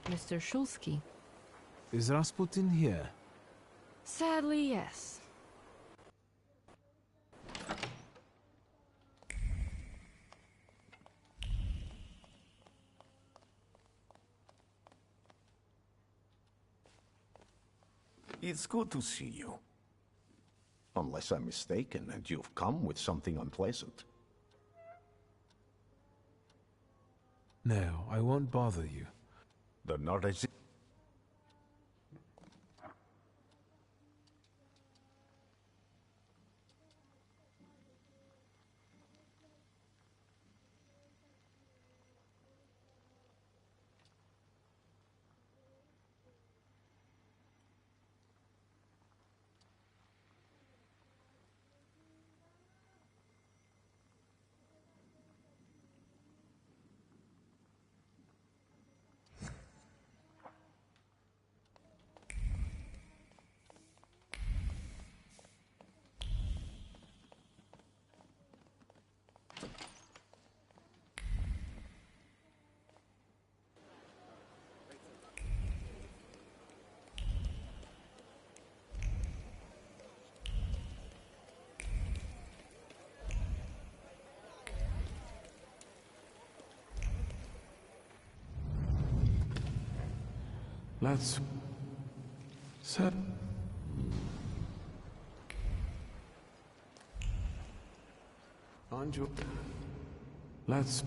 Mr. Shulsky. Is Rasputin here? Sadly, yes. It's good to see you. Unless I'm mistaken and you've come with something unpleasant. No, I won't bother you. The Nordic... Let's... Set... Aren't you... Let's...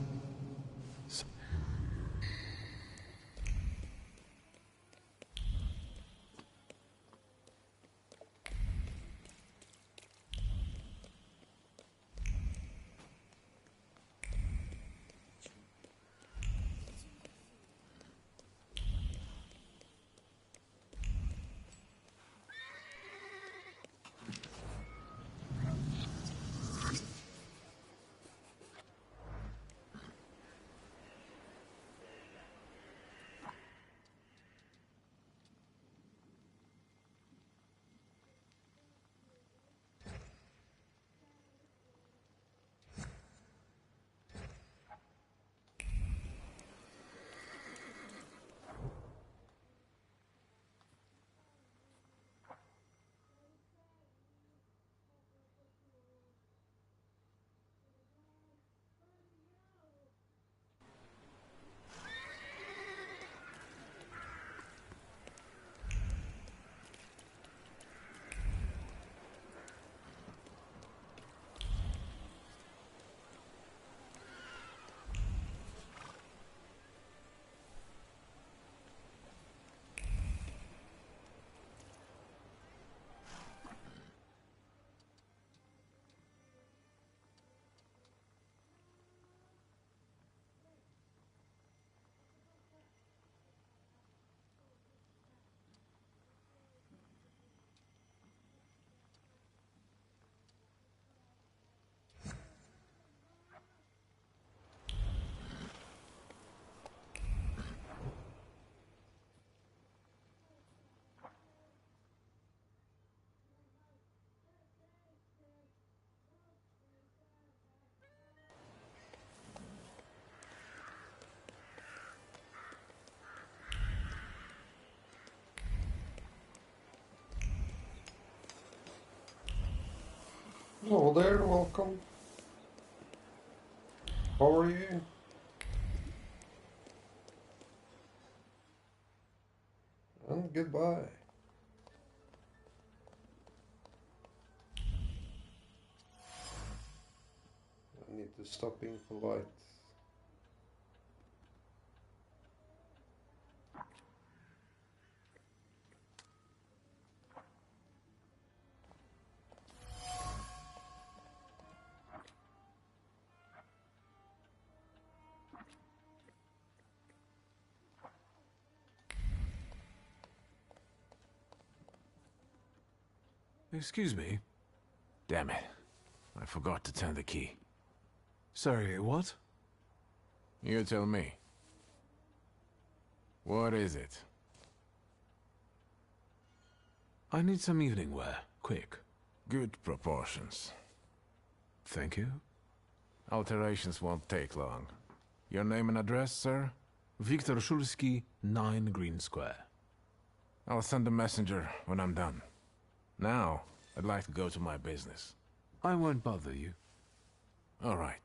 Hello there, welcome. How are you? And goodbye. I need to stop being polite. Excuse me? Damn it. I forgot to turn the key. Sorry, what? You tell me. What is it? I need some evening wear. Quick. Good proportions. Thank you. Alterations won't take long. Your name and address, sir? Viktor Szulski, 9 Green Square. I'll send a messenger when I'm done. Now, I'd like to go to my business. I won't bother you. All right.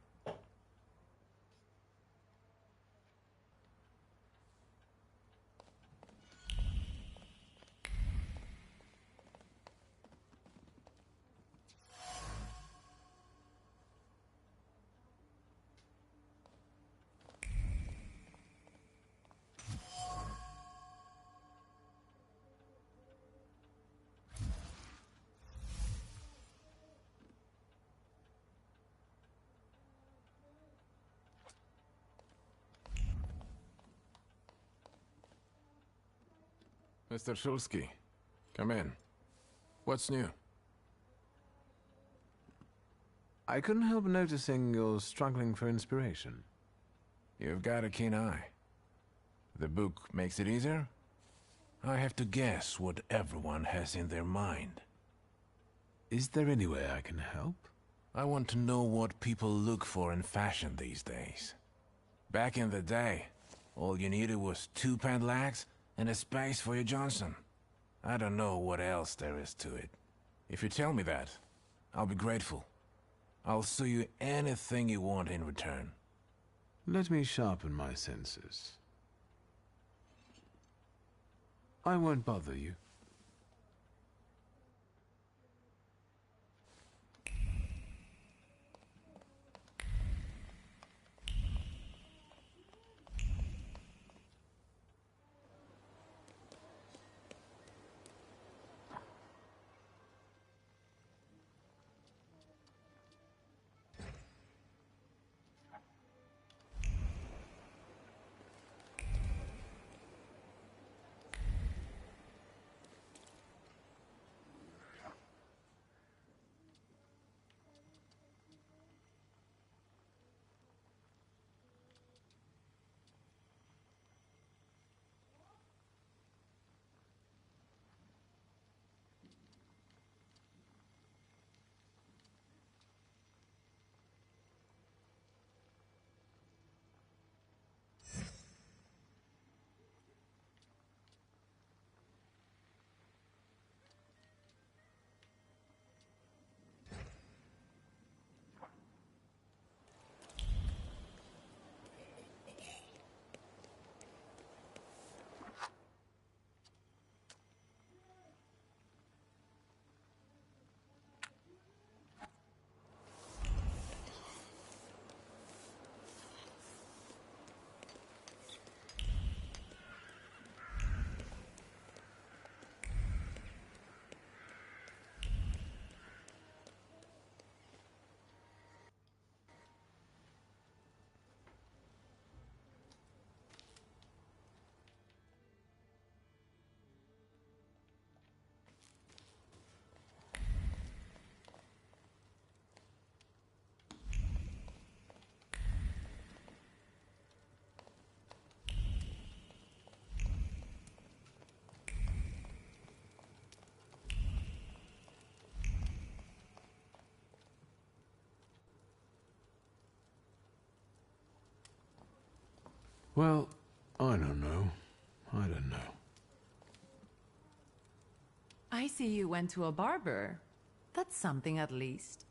Mr. Szulski, come in. What's new? I couldn't help noticing you're struggling for inspiration. You've got a keen eye. The book makes it easier? I have to guess what everyone has in their mind. Is there any way I can help? I want to know what people look for in fashion these days. Back in the day, all you needed was 2 pant-legs and a space for your Johnson. I don't know what else there is to it. If you tell me that, I'll be grateful. I'll sew you anything you want in return. Let me sharpen my senses. I won't bother you. Well, I don't know. I don't know. I see you went to a barber. That's something at least.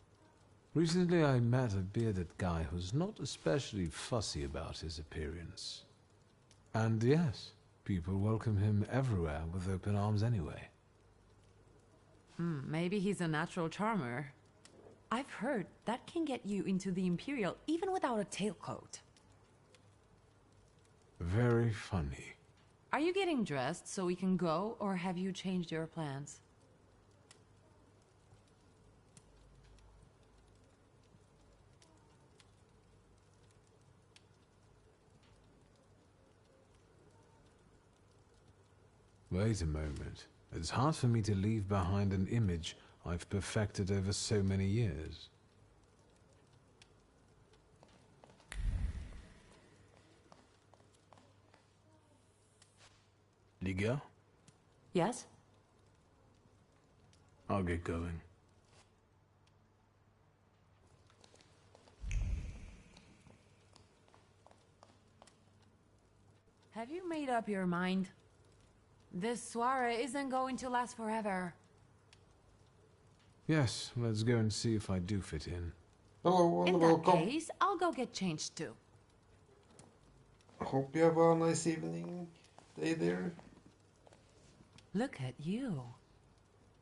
Recently I met a bearded guy who's not especially fussy about his appearance. And yes, people welcome him everywhere with open arms anyway. Maybe he's a natural charmer. I've heard that can get you into the Imperial even without a tailcoat. Very funny. Are you getting dressed so we can go, or have you changed your plans? Wait a moment. It's hard for me to leave behind an image I've perfected over so many years. Liga? Yes? I'll get going. Have you made up your mind? This soiree isn't going to last forever. Yes, let's go and see if I do fit in. Hello and In that welcome. case, I'll go get changed too. Hope you have a nice evening, day there. Look at you.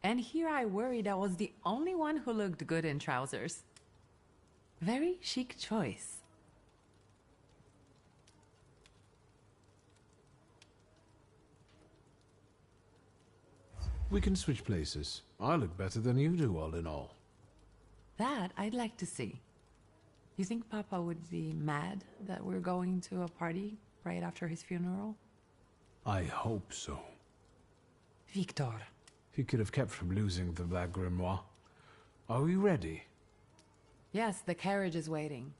And here I worried I was the only one who looked good in trousers. Very chic choice. We can switch places. I look better than you do, all in all. That I'd like to see. You think Papa would be mad that we're going to a party right after his funeral? I hope so. Victor. He could have kept from losing the Black Grimoire. Are we ready? Yes, the carriage is waiting.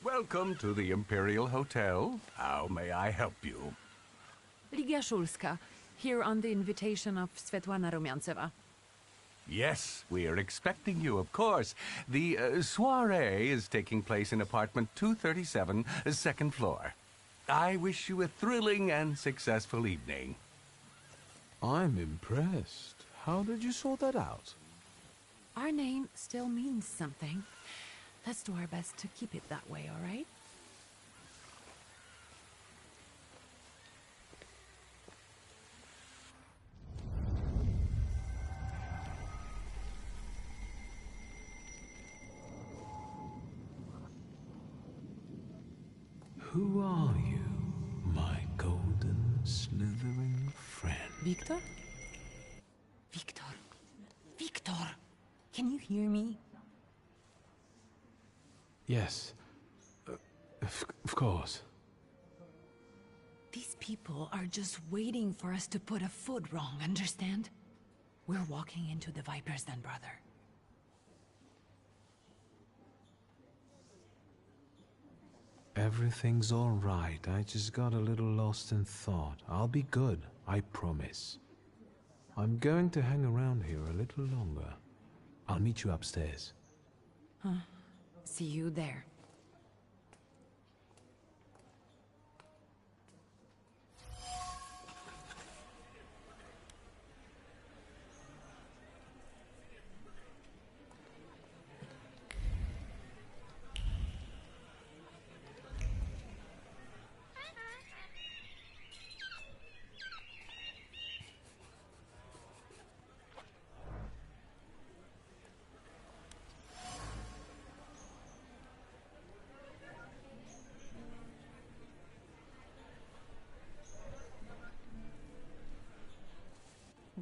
Welcome to the Imperial Hotel. How may I help you? Ligia Szulska, here on the invitation of Svetlana Rumiantseva. Yes, we are expecting you, of course. The soiree is taking place in apartment 237, second floor. I wish you a thrilling and successful evening. I'm impressed. How did you sort that out? Our name still means something. Let's do our best to keep it that way, all right? Who are you, my golden slithering friend? Victor? Victor. Victor! Can you hear me? Yes. Of course. These people are just waiting for us to put a foot wrong, understand? We're walking into the Viper's Den, brother. Everything's all right. I just got a little lost in thought. I'll be good, I promise. I'm going to hang around here a little longer. I'll meet you upstairs. Huh. See you there.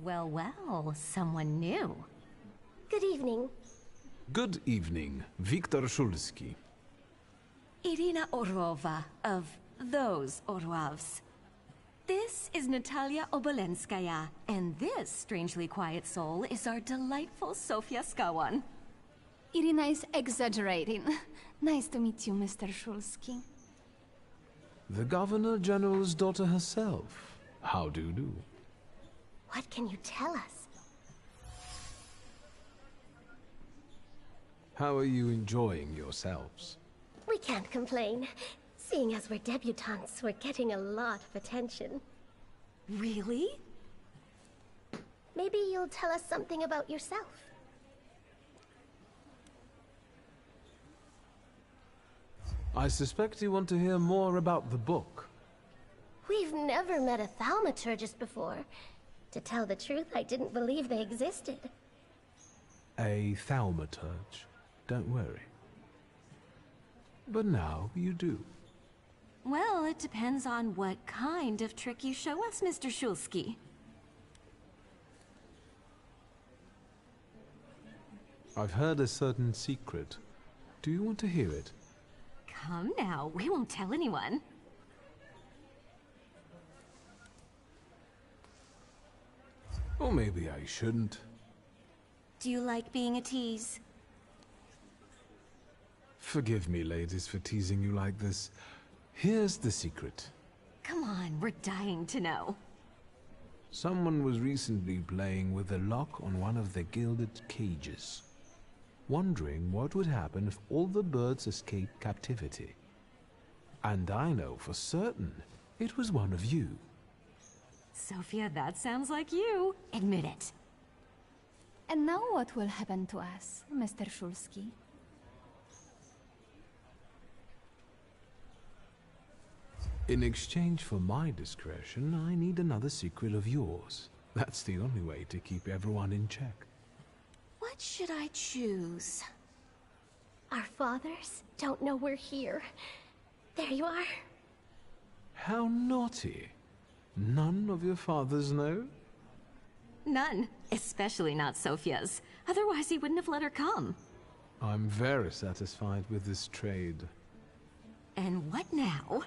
Well, well, someone new. Good evening. Good evening, Viktor Szulski. Irina Orlova of those Orlovs. This is Natalia Obolenskaya, and this strangely quiet soul is our delightful Sofia Skawan. Irina is exaggerating. Nice to meet you, Mr. Szulski. The Governor General's daughter herself. How do you do? What can you tell us? How are you enjoying yourselves? We can't complain. Seeing as we're debutantes, we're getting a lot of attention. Really? Maybe you'll tell us something about yourself. I suspect you want to hear more about the book. We've never met a Thaumaturgist before. To tell the truth, I didn't believe they existed. A Thaumaturge. Don't worry. But now you do. Well, it depends on what kind of trick you show us, Mr. Shulsky. I've heard a certain secret. Do you want to hear it? Come now, we won't tell anyone. Or maybe I shouldn't. Do you like being a tease? Forgive me, ladies, for teasing you like this. Here's the secret. Come on, we're dying to know. Someone was recently playing with a lock on one of the gilded cages, wondering what would happen if all the birds escaped captivity. And I know for certain it was one of you. Sophia, that sounds like you. Admit it. And now what will happen to us, Mr. Shulsky? In exchange for my discretion, I need another secret of yours. That's the only way to keep everyone in check. What should I choose? Our fathers don't know we're here. There you are. How naughty. None of your fathers know? None. Especially not Sophia's. Otherwise he wouldn't have let her come. I'm very satisfied with this trade. And what now?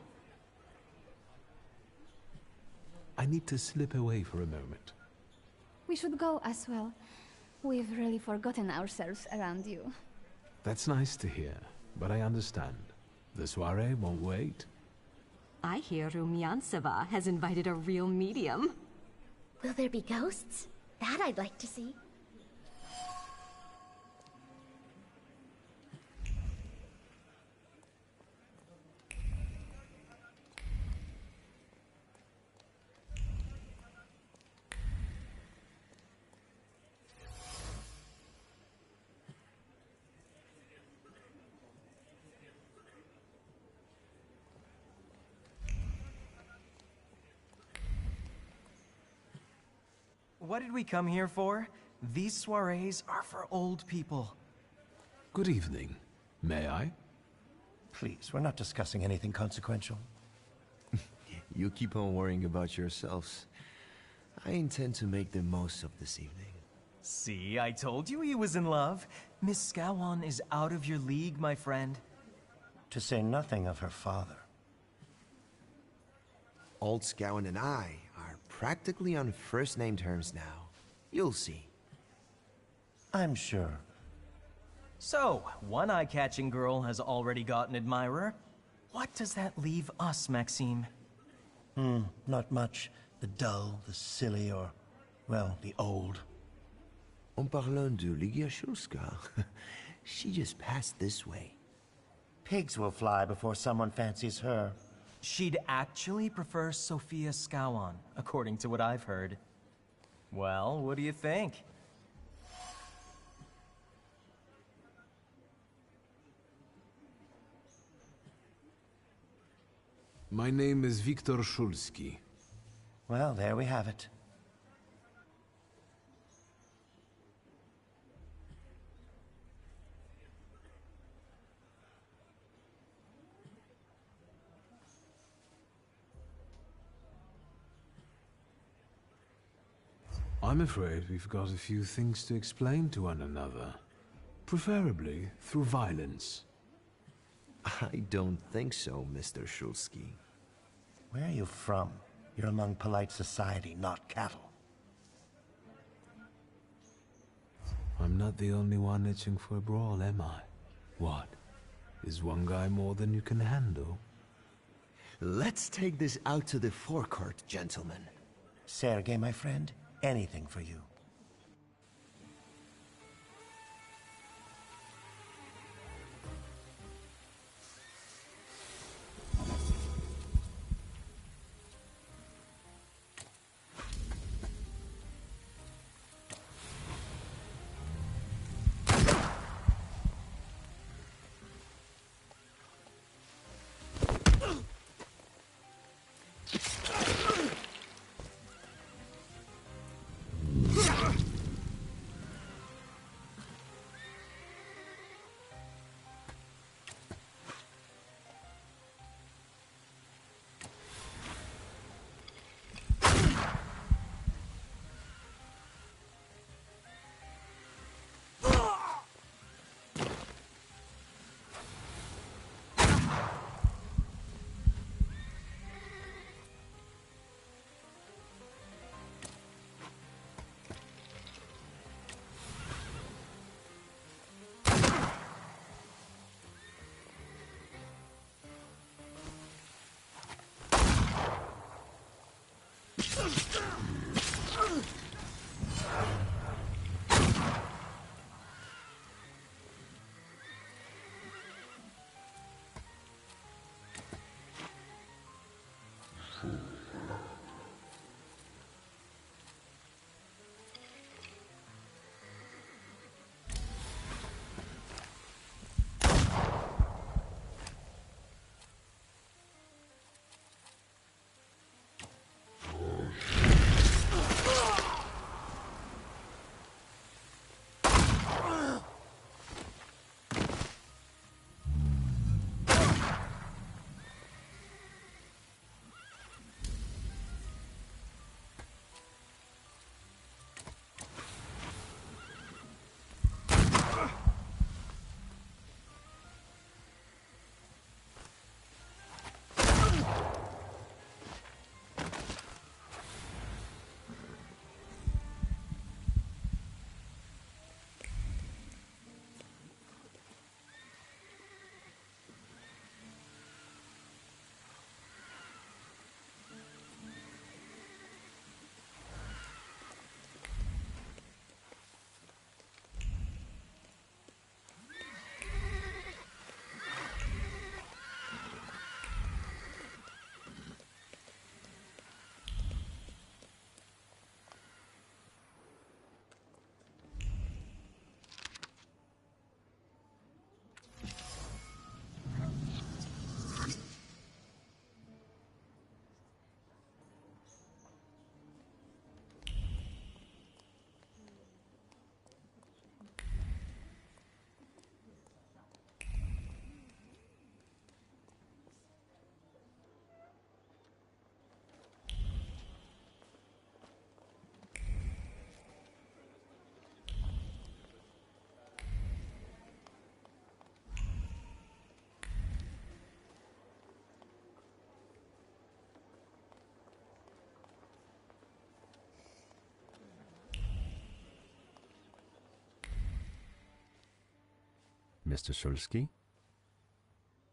I need to slip away for a moment. We should go as well. We've really forgotten ourselves around you. That's nice to hear, but I understand. The soiree won't wait. I hear Rumyantseva has invited a real medium. Will there be ghosts? That I'd like to see. What did we come here for? These soirees are for old people. Good evening. May I? Please, we're not discussing anything consequential. You keep on worrying about yourselves. I intend to make the most of this evening. See, I told you he was in love. Miss Scowan is out of your league, my friend. To say nothing of her father. Old Scowan and I are practically on first-name terms now. You'll see. I'm sure. So, one eye-catching girl has already got an admirer. What does that leave us, Maxime? Not much. The dull, the silly, or, well, the old. En parlant de Ligia Shulska, she just passed this way. Pigs will fly before someone fancies her. She'd actually prefer Sophia Scowan, according to what I've heard. Well, what do you think? My name is Viktor Shulsky. Well, there we have it. I'm afraid we've got a few things to explain to one another. Preferably through violence. I don't think so, Mr. Shulsky. Where are you from? You're among polite society, not cattle. I'm not the only one itching for a brawl, am I? What? Is one guy more than you can handle? Let's take this out to the forecourt, gentlemen. Sergei, my friend, anything for you. Mr. Shulsky?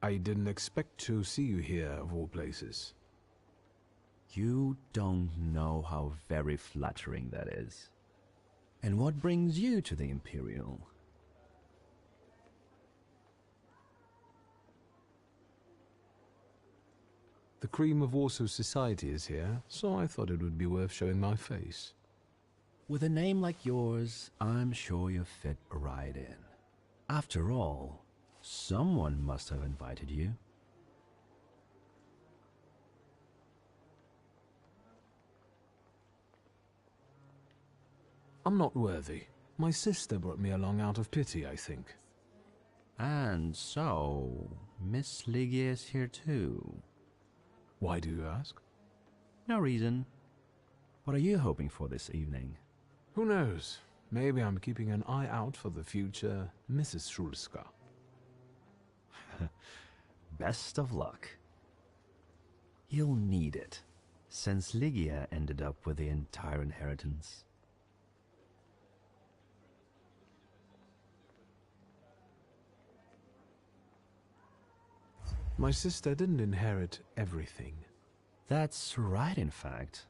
I didn't expect to see you here, of all places. You don't know how very flattering that is. And what brings you to the Imperial? The cream of Warsaw society is here, so I thought it would be worth showing my face. With a name like yours, I'm sure you fit right in. After all, someone must have invited you. I'm not worthy. My sister brought me along out of pity, I think. And so, Miss Ligia is here too. Why do you ask? No reason. What are you hoping for this evening? Who knows? Maybe I'm keeping an eye out for the future Mrs. Shulska. Best of luck. You'll need it, since Ligia ended up with the entire inheritance. My sister didn't inherit everything. That's right, in fact.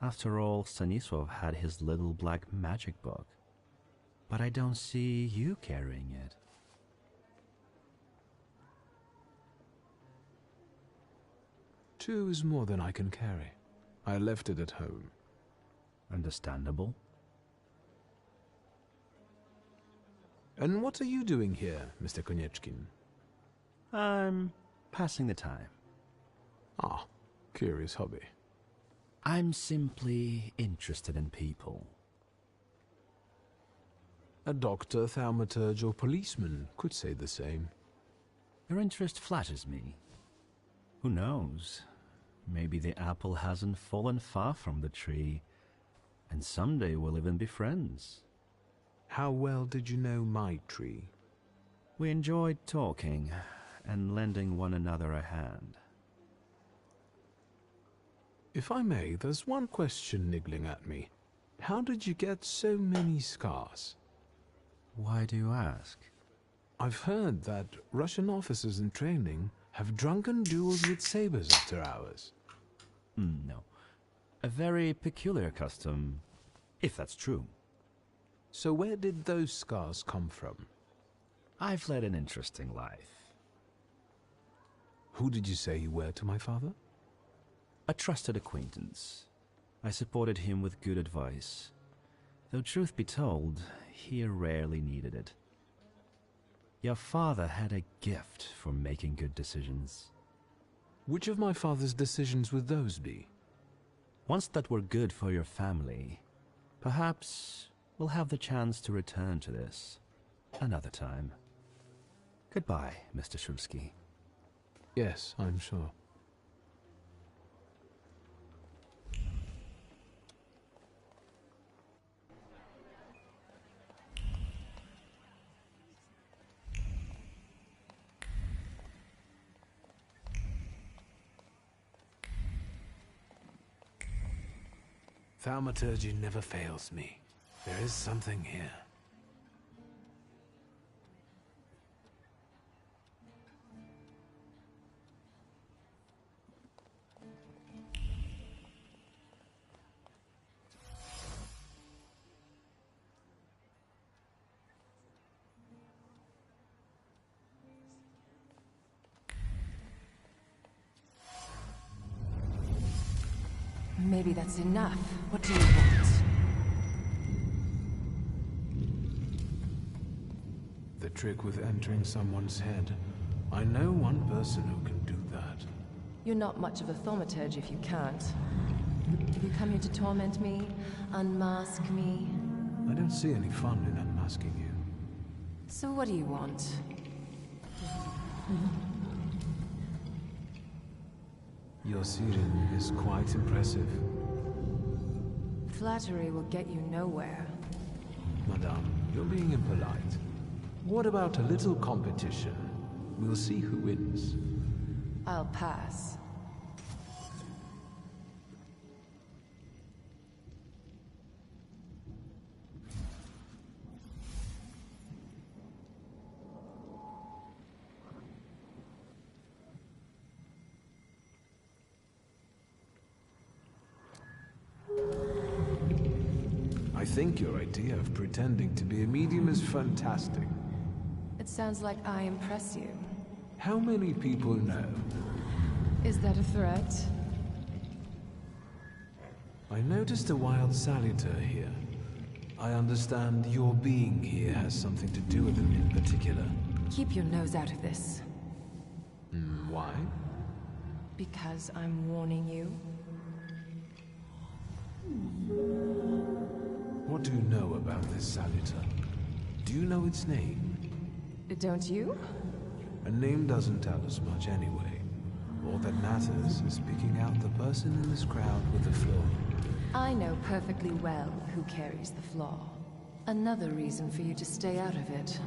After all, Stanisław had his little black magic book. But I don't see you carrying it. Two is more than I can carry. I left it at home. Understandable. And what are you doing here, Mr. Konieczkin? I'm passing the time. Ah, curious hobby. I'm simply interested in people. A doctor, thaumaturge, or policeman could say the same. Your interest flatters me. Who knows? Maybe the apple hasn't fallen far from the tree, and someday we'll even be friends. How well did you know my tree? We enjoyed talking and lending one another a hand. If I may, there's one question niggling at me. How did you get so many scars? Why do you ask? I've heard that Russian officers in training have drunken duels with sabers after hours. No. A very peculiar custom, if that's true. So where did those scars come from? I've led an interesting life. Who did you say you were to my father? A trusted acquaintance. I supported him with good advice. Though truth be told, he rarely needed it. Your father had a gift for making good decisions. Which of my father's decisions would those be? Ones that were good for your family. Perhaps we'll have the chance to return to this another time. Goodbye, Mr. Shulsky. Yes, I'm sure. Thaumaturgy never fails me. There is something here. Maybe that's enough. What do you want? The trick with entering someone's head. I know one person who can do that. You're not much of a thaumaturge if you can't. You come here to torment me? Unmask me? I don't see any fun in unmasking you. So what do you want? Your seating is quite impressive. Flattery will get you nowhere. Madame, you're being impolite. What about a little competition? We'll see who wins. I'll pass. I think your idea of pretending to be a medium is fantastic. It sounds like I impress you. How many people know? Is that a threat? I noticed a wild saluter here. I understand your being here has something to do with him in particular. Keep your nose out of this. Why? Because I'm warning you. What do you know about this saluter? Do you know its name? Don't you? A name doesn't tell us much anyway. All that matters is picking out the person in this crowd with the flaw. I know perfectly well who carries the flaw. Another reason for you to stay out of it.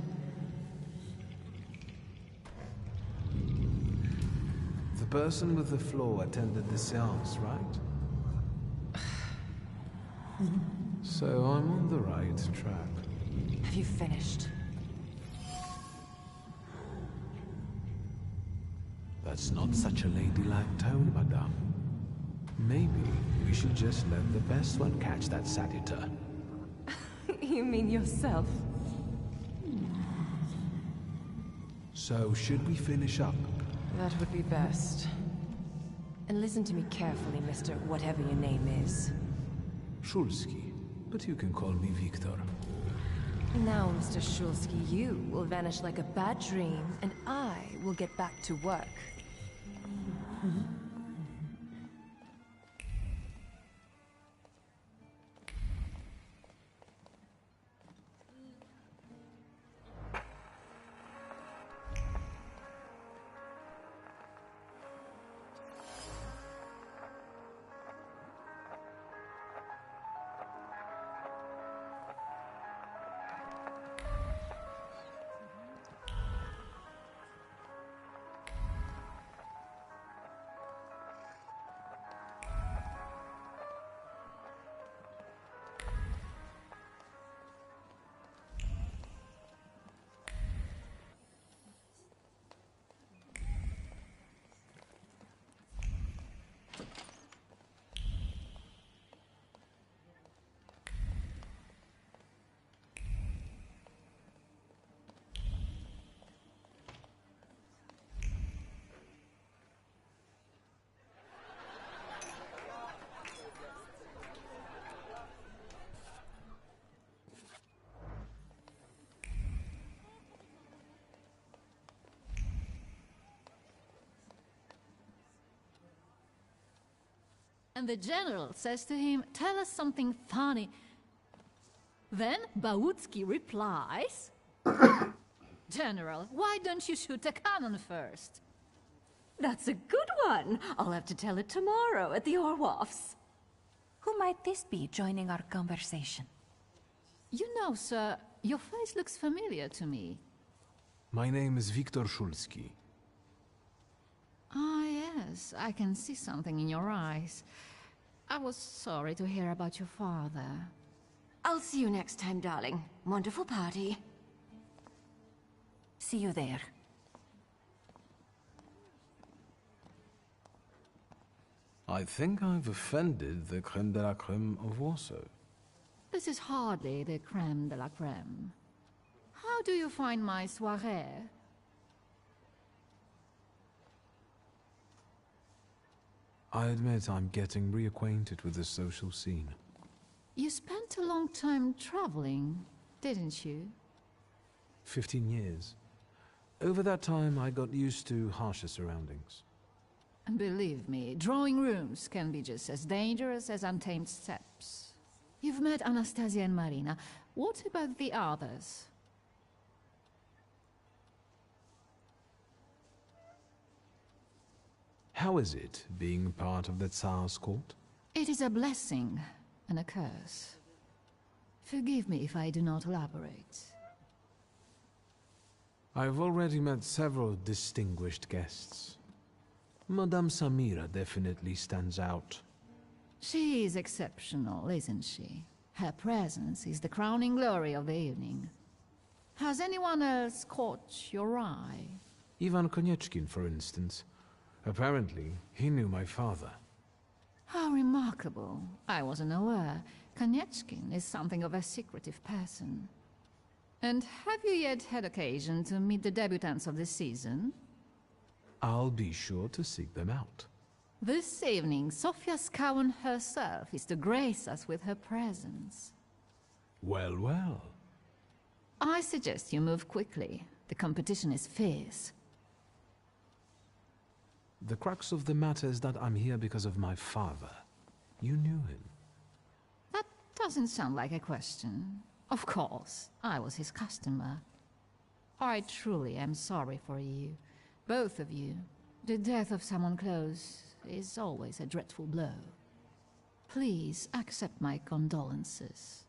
The person with the flaw attended the seance, right? So I'm on the right track. Have you finished? That's not such a ladylike tone, madame. Maybe we should just let the best one catch that saluter. You mean yourself? So, should we finish up? That would be best. And listen to me carefully, Mr. Whatever your name is. Shulski, but you can call me Victor. Now, Mr. Shulski, you will vanish like a bad dream, and I will get back to work. And the general says to him, "Tell us something funny." Then Bautski replies, "General, why don't you shoot a cannon first?" That's a good one. I'll have to tell it tomorrow at the Orwoffs. Who might this be joining our conversation? You know, sir, your face looks familiar to me. My name is Viktor Shulski. Ah, yes, I can see something in your eyes. I was sorry to hear about your father. I'll see you next time, darling. Wonderful party. See you there. I think I've offended the creme de la creme of Warsaw. This is hardly the creme de la creme. How do you find my soirée? I admit I'm getting reacquainted with the social scene. You spent a long time traveling, didn't you? 15 years. Over that time, I got used to harsher surroundings. And believe me, drawing rooms can be just as dangerous as untamed steppes. You've met Anastasia and Marina. What about the others? How is it, being part of the Tsar's court? It is a blessing and a curse. Forgive me if I do not elaborate. I've already met several distinguished guests. Madame Samira definitely stands out. She is exceptional, isn't she? Her presence is the crowning glory of the evening. Has anyone else caught your eye? Ivan Konieczkin, for instance. Apparently, he knew my father. How remarkable. I wasn't aware. Konieczkin is something of a secretive person. And have you yet had occasion to meet the debutants of the season? I'll be sure to seek them out. This evening, Sofia Skowen herself is to grace us with her presence. Well, well. I suggest you move quickly. The competition is fierce. The crux of the matter is that I'm here because of my father. You knew him. That doesn't sound like a question. Of course, I was his customer. I truly am sorry for you, both of you. The death of someone close is always a dreadful blow. Please accept my condolences.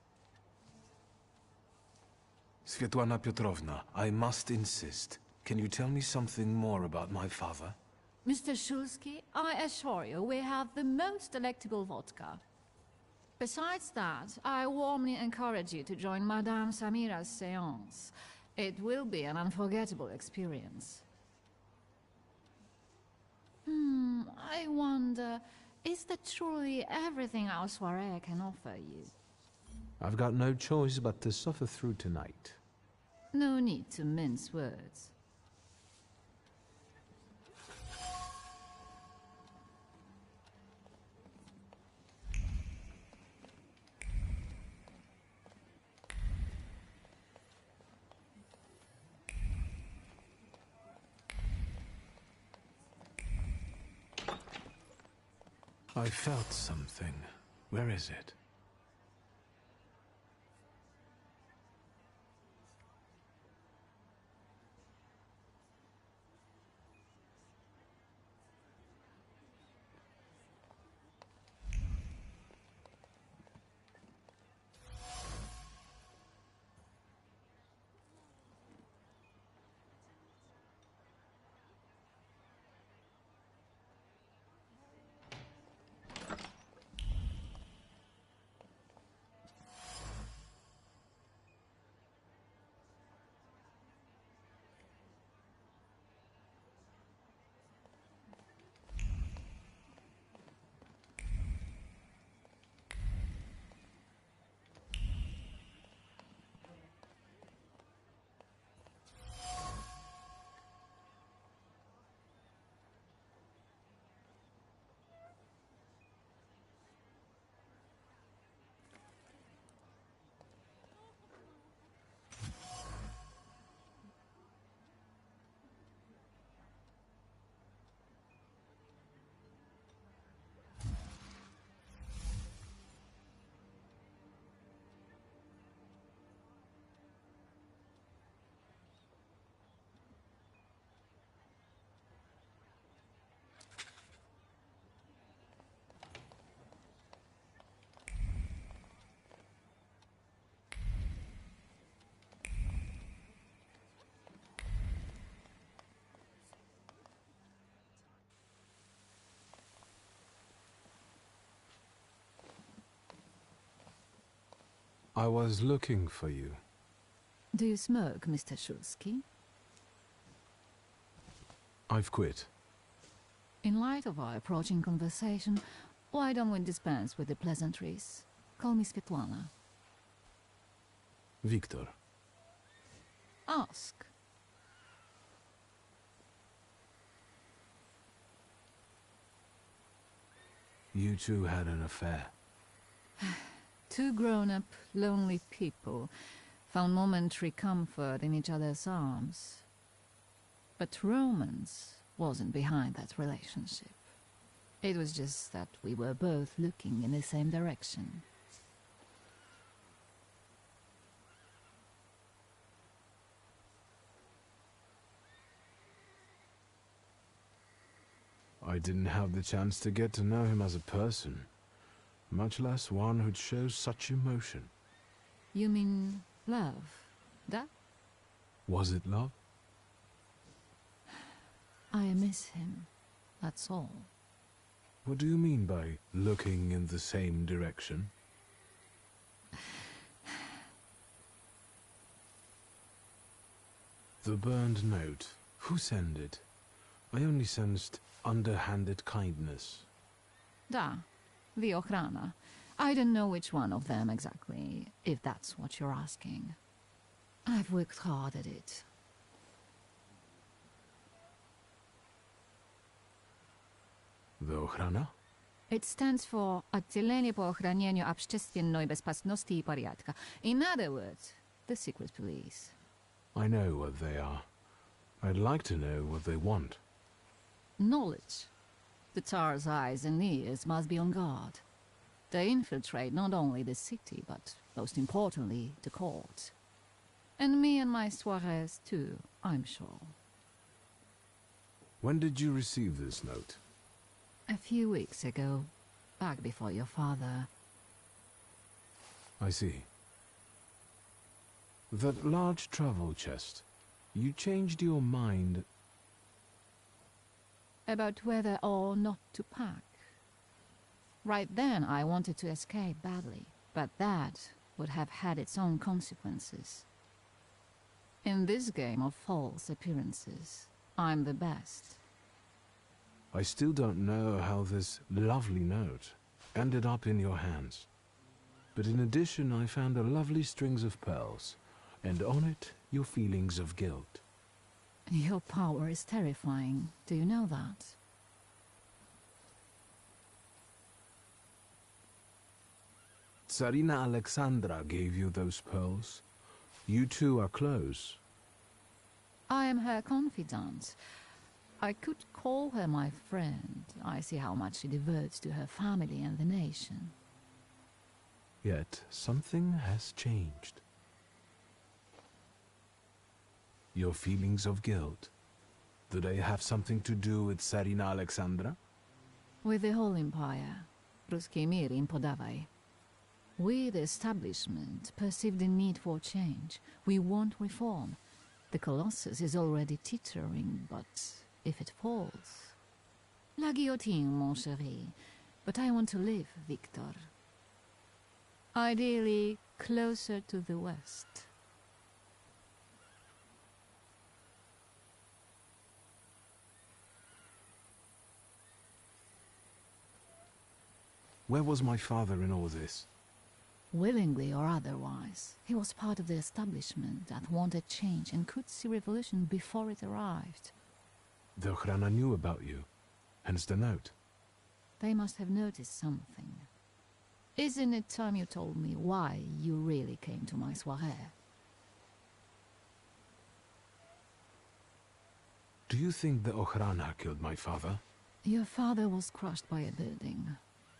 Svetlana Petrovna, I must insist. Can you tell me something more about my father? Mr. Shulsky, I assure you we have the most delectable vodka. Besides that, I warmly encourage you to join Madame Samira's séance. It will be an unforgettable experience. I wonder, is that truly everything our soirée can offer you? I've got no choice but to suffer through tonight. No need to mince words. I felt something. Where is it? I was looking for you. Do you smoke, Mr. Shulsky? I've quit. In light of our approaching conversation, why don't we dispense with the pleasantries? Call me Svetlana. Victor. Ask. You two had an affair. Two grown-up, lonely people found momentary comfort in each other's arms. But romance wasn't behind that relationship. It was just that we were both looking in the same direction. I didn't have the chance to get to know him as a person, much less one who'd show such emotion. You mean love? That? Was it love? I miss him, that's all. What do you mean by looking in the same direction? The burned note. Who sent it? I only sensed underhanded kindness. Da, the Ochrana. I don't know which one of them exactly, if that's what you're asking. I've worked hard at it. The ochrana? It stands for Отделение по охранению общественной безопасности и порядка. In other words, the secret police. I know what they are. I'd like to know what they want. Knowledge. The Tsar's eyes and ears must be on guard. They infiltrate not only the city, but most importantly, the court. And me and my soirees too, I'm sure. When did you receive this note? A few weeks ago, back before your father. I see. That large travel chest. You changed your mind. About whether or not to pack. Right then, I wanted to escape badly, but that would have had its own consequences. In this game of false appearances, I'm the best. I still don't know how this lovely note ended up in your hands. But in addition, I found a lovely strings of pearls, and on it, your feelings of guilt. Your power is terrifying. Do you know that? Tsarina Alexandra gave you those pearls. You two are close. I am her confidant. I could call her my friend. I see how much she devotes to her family and the nation. Yet something has changed. Your feelings of guilt. Do they have something to do with Tsarina Alexandra? With the whole empire. Ruski mir im podawaj. We, the establishment, perceive the need for change. We want reform. The Colossus is already teetering, but if it falls... La guillotine, mon chéri. But I want to live, Victor. Ideally, closer to the west. Where was my father in all this? Willingly or otherwise, he was part of the establishment that wanted change and could see revolution before it arrived. The Ochrana knew about you, hence the note. They must have noticed something. Isn't it time you told me why you really came to my soirée? Do you think the Ochrana killed my father? Your father was crushed by a building.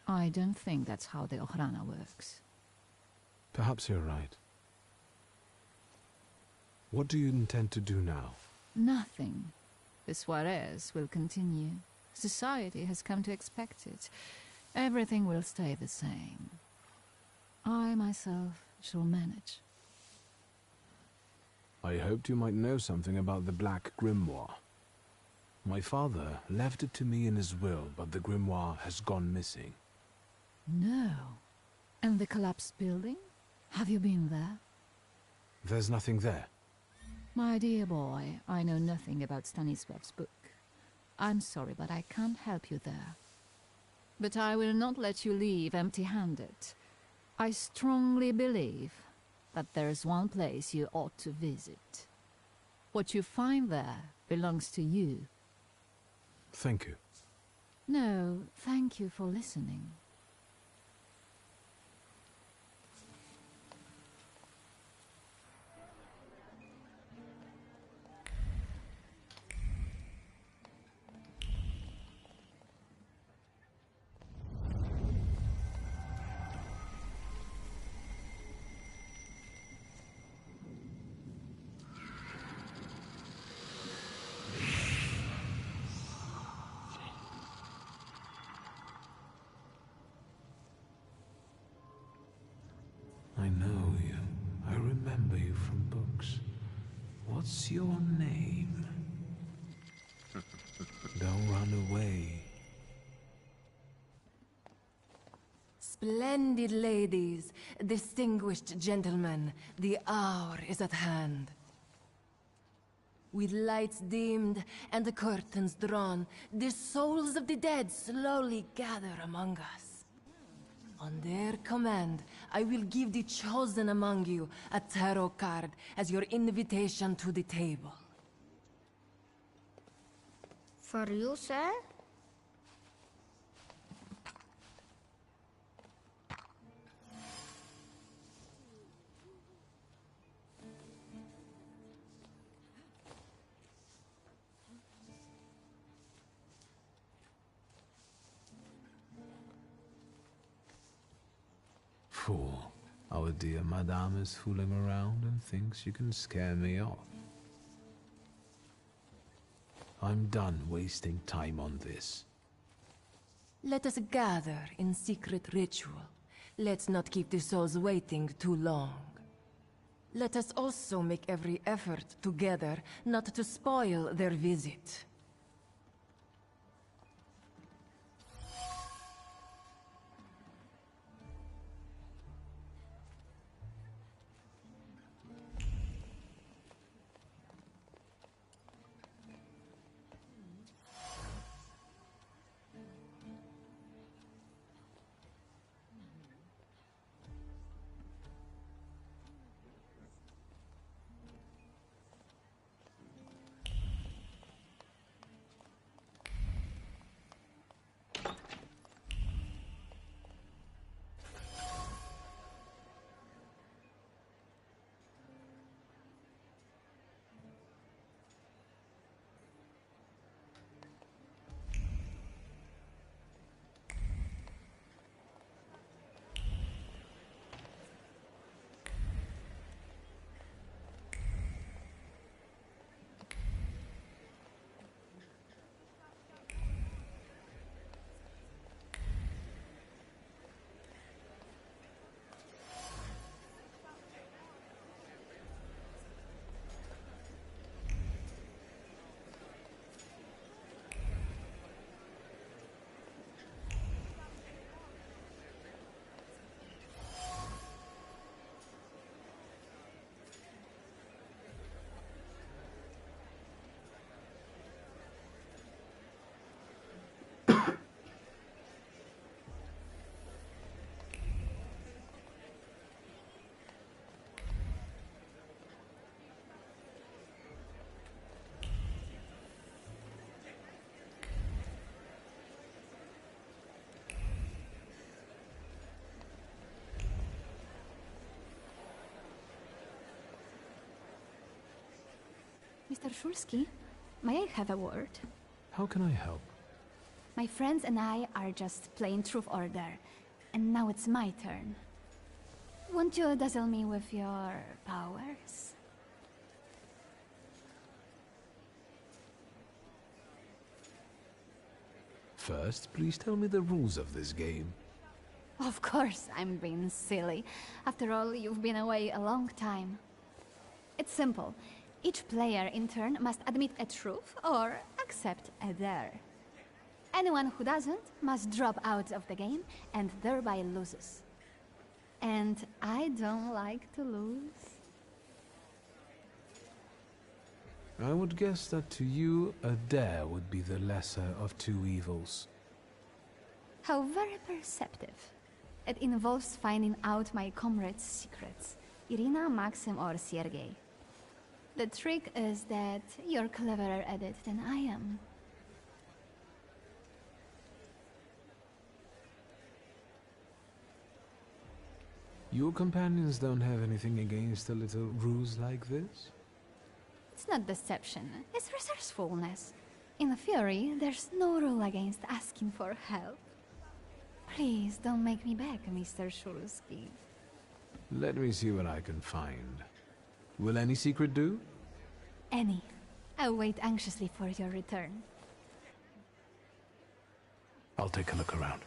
I don't think that's how the Ochrana works. Perhaps you're right. What do you intend to do now? Nothing. The soirées will continue. Society has come to expect it. Everything will stay the same. I myself shall manage. I hoped you might know something about the Black Grimoire. My father left it to me in his will, but the grimoire has gone missing. No. And the collapsed building? Have you been there? There's nothing there. My dear boy, I know nothing about Stanisław's book. I'm sorry, but I can't help you there. But I will not let you leave empty-handed. I strongly believe that there's one place you ought to visit. What you find there belongs to you. Thank you. No, thank you for listening. I know you. I remember you from books. What's your name? Don't run away. Splendid ladies, distinguished gentlemen, the hour is at hand. With lights dimmed and the curtains drawn, the souls of the dead slowly gather among us. On their command, I will give the chosen among you a tarot card as your invitation to the table. For you, sir? Fool. Our dear madame is fooling around and thinks she can scare me off. I'm done wasting time on this. Let us gather in secret ritual. Let's not keep the souls waiting too long. Let us also make every effort together not to spoil their visit. Mr. Shulsky, may I have a word? How can I help? My friends and I are just playing Truth Order, and now it's my turn. Won't you dazzle me with your powers? First, please tell me the rules of this game. Of course, I'm being silly. After all, you've been away a long time. It's simple. Each player in turn must admit a truth or accept a dare. Anyone who doesn't must drop out of the game and thereby loses. And I don't like to lose. I would guess that to you, a dare would be the lesser of two evils. How very perceptive. It involves finding out my comrades' secrets, Irina, Maxim, or Sergei. The trick is that you're cleverer at it than I am. Your companions don't have anything against a little ruse like this? It's not deception, it's resourcefulness. In Fury, there's no rule against asking for help. Please don't make me beg, Mr. Shulsky. Let me see what I can find. Will any secret do? Any. I'll wait anxiously for your return. I'll take a look around.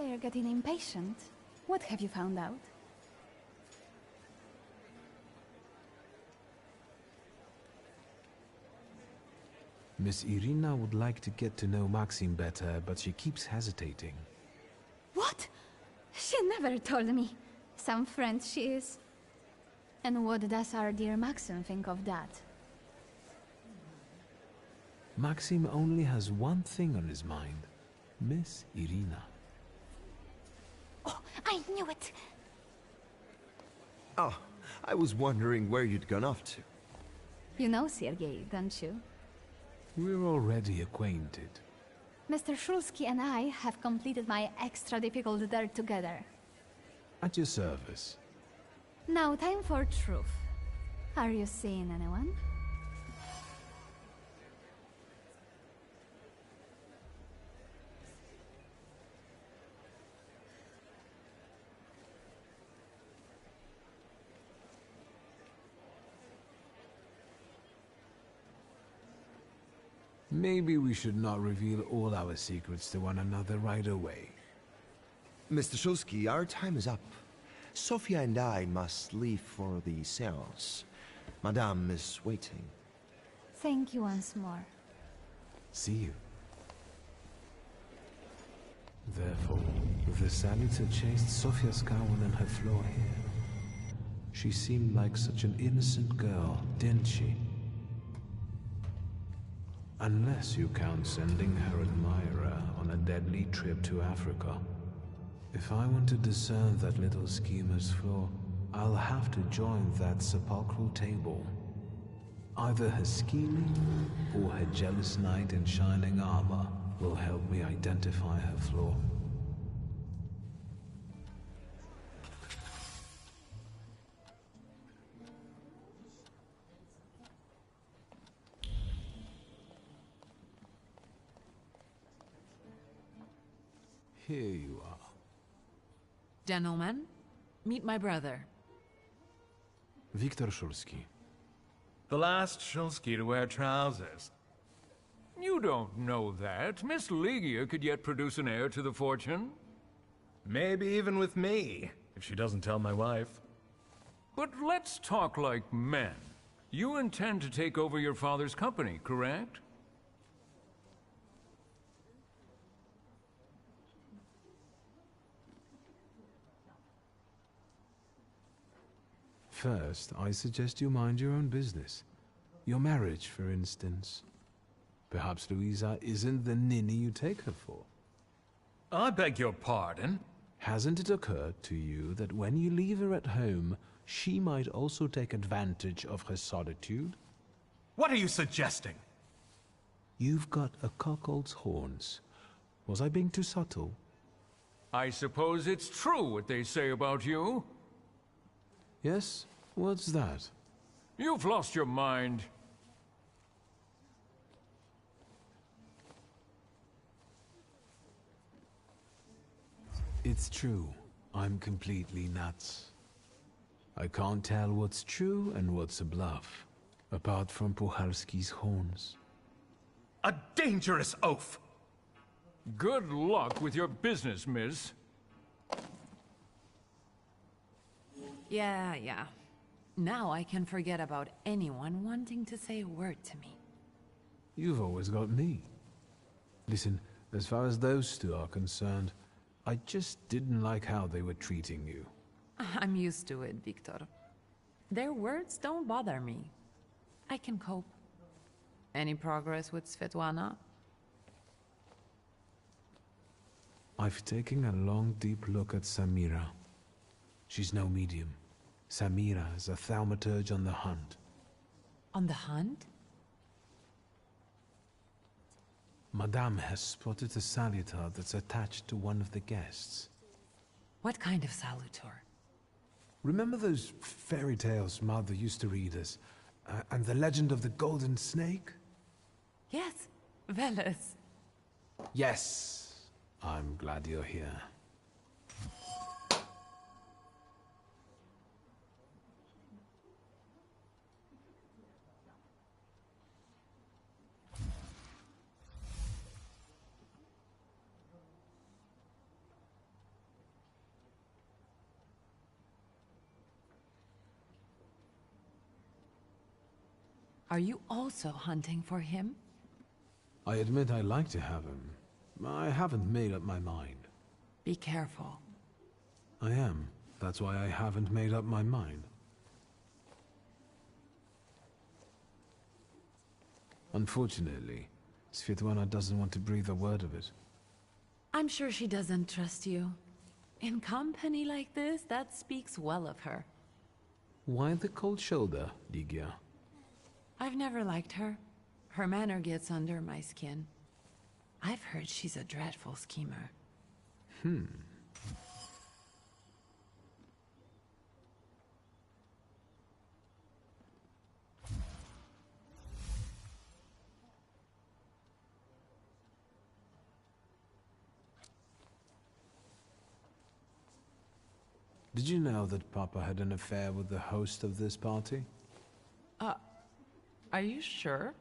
player getting impatient. What have you found out? Miss Irina would like to get to know Maxim better, but she keeps hesitating. What? She never told me. Some friend she is. And what does our dear Maxim think of that? Maxim only has one thing on his mind. Miss Irina. Oh, I knew it! Oh, I was wondering where you'd gone off to. You know Sergei, don't you? We're already acquainted. Mr. Shulsky and I have completed my extra difficult dirt together. At your service. Now time for truth. Are you seeing anyone? Maybe we should not reveal all our secrets to one another right away. Mr. Shulsky, our time is up. Sophia and I must leave for the seance. Madame is waiting. Thank you once more. See you. Therefore, the Salutor chased Sofia Scowen and her floor here. She seemed like such an innocent girl, didn't she? Unless you count sending her admirer on a deadly trip to Africa. If I want to discern that little schemer's flaw, I'll have to join that sepulchral table. Either her scheming or her jealous knight in shining armor will help me identify her flaw. Here you are. Gentlemen, meet my brother. Viktor Shulsky. The last Shulsky to wear trousers. You don't know that. Miss Ligia could yet produce an heir to the fortune. Maybe even with me, if she doesn't tell my wife. But let's talk like men. You intend to take over your father's company, correct? First, I suggest you mind your own business. Your marriage, for instance. Perhaps Louisa isn't the ninny you take her for. I beg your pardon? Hasn't it occurred to you that when you leave her at home, she might also take advantage of her solitude? What are you suggesting? You've got a cuckold's horns. Was I being too subtle? I suppose it's true what they say about you. Yes? What's that? You've lost your mind. It's true. I'm completely nuts. I can't tell what's true and what's a bluff, apart from Puchalski's horns. A dangerous oaf! Good luck with your business, miss. Yeah. Now I can forget about anyone wanting to say a word to me. You've always got me. Listen, as far as those two are concerned, I just didn't like how they were treating you. I'm used to it, Victor. Their words don't bother me. I can cope. Any progress with Svetlana? I've taken a long, deep look at Samira. She's no medium. Samira is a thaumaturge on the hunt. On the hunt? Madame has spotted a salutor that's attached to one of the guests. What kind of salutor? Remember those fairy tales Mother used to read us? And the legend of the golden snake? Yes, Veles. Yes. I'm glad you're here. Are you also hunting for him? I admit I like to have him. I haven't made up my mind. Be careful. I am. That's why I haven't made up my mind. Unfortunately, Svetlana doesn't want to breathe a word of it. I'm sure she doesn't trust you. In company like this, that speaks well of her. Why the cold shoulder, Ligia? I've never liked her. Her manner gets under my skin. I've heard she's a dreadful schemer. Did you know that Papa had an affair with the host of this party? Are you sure?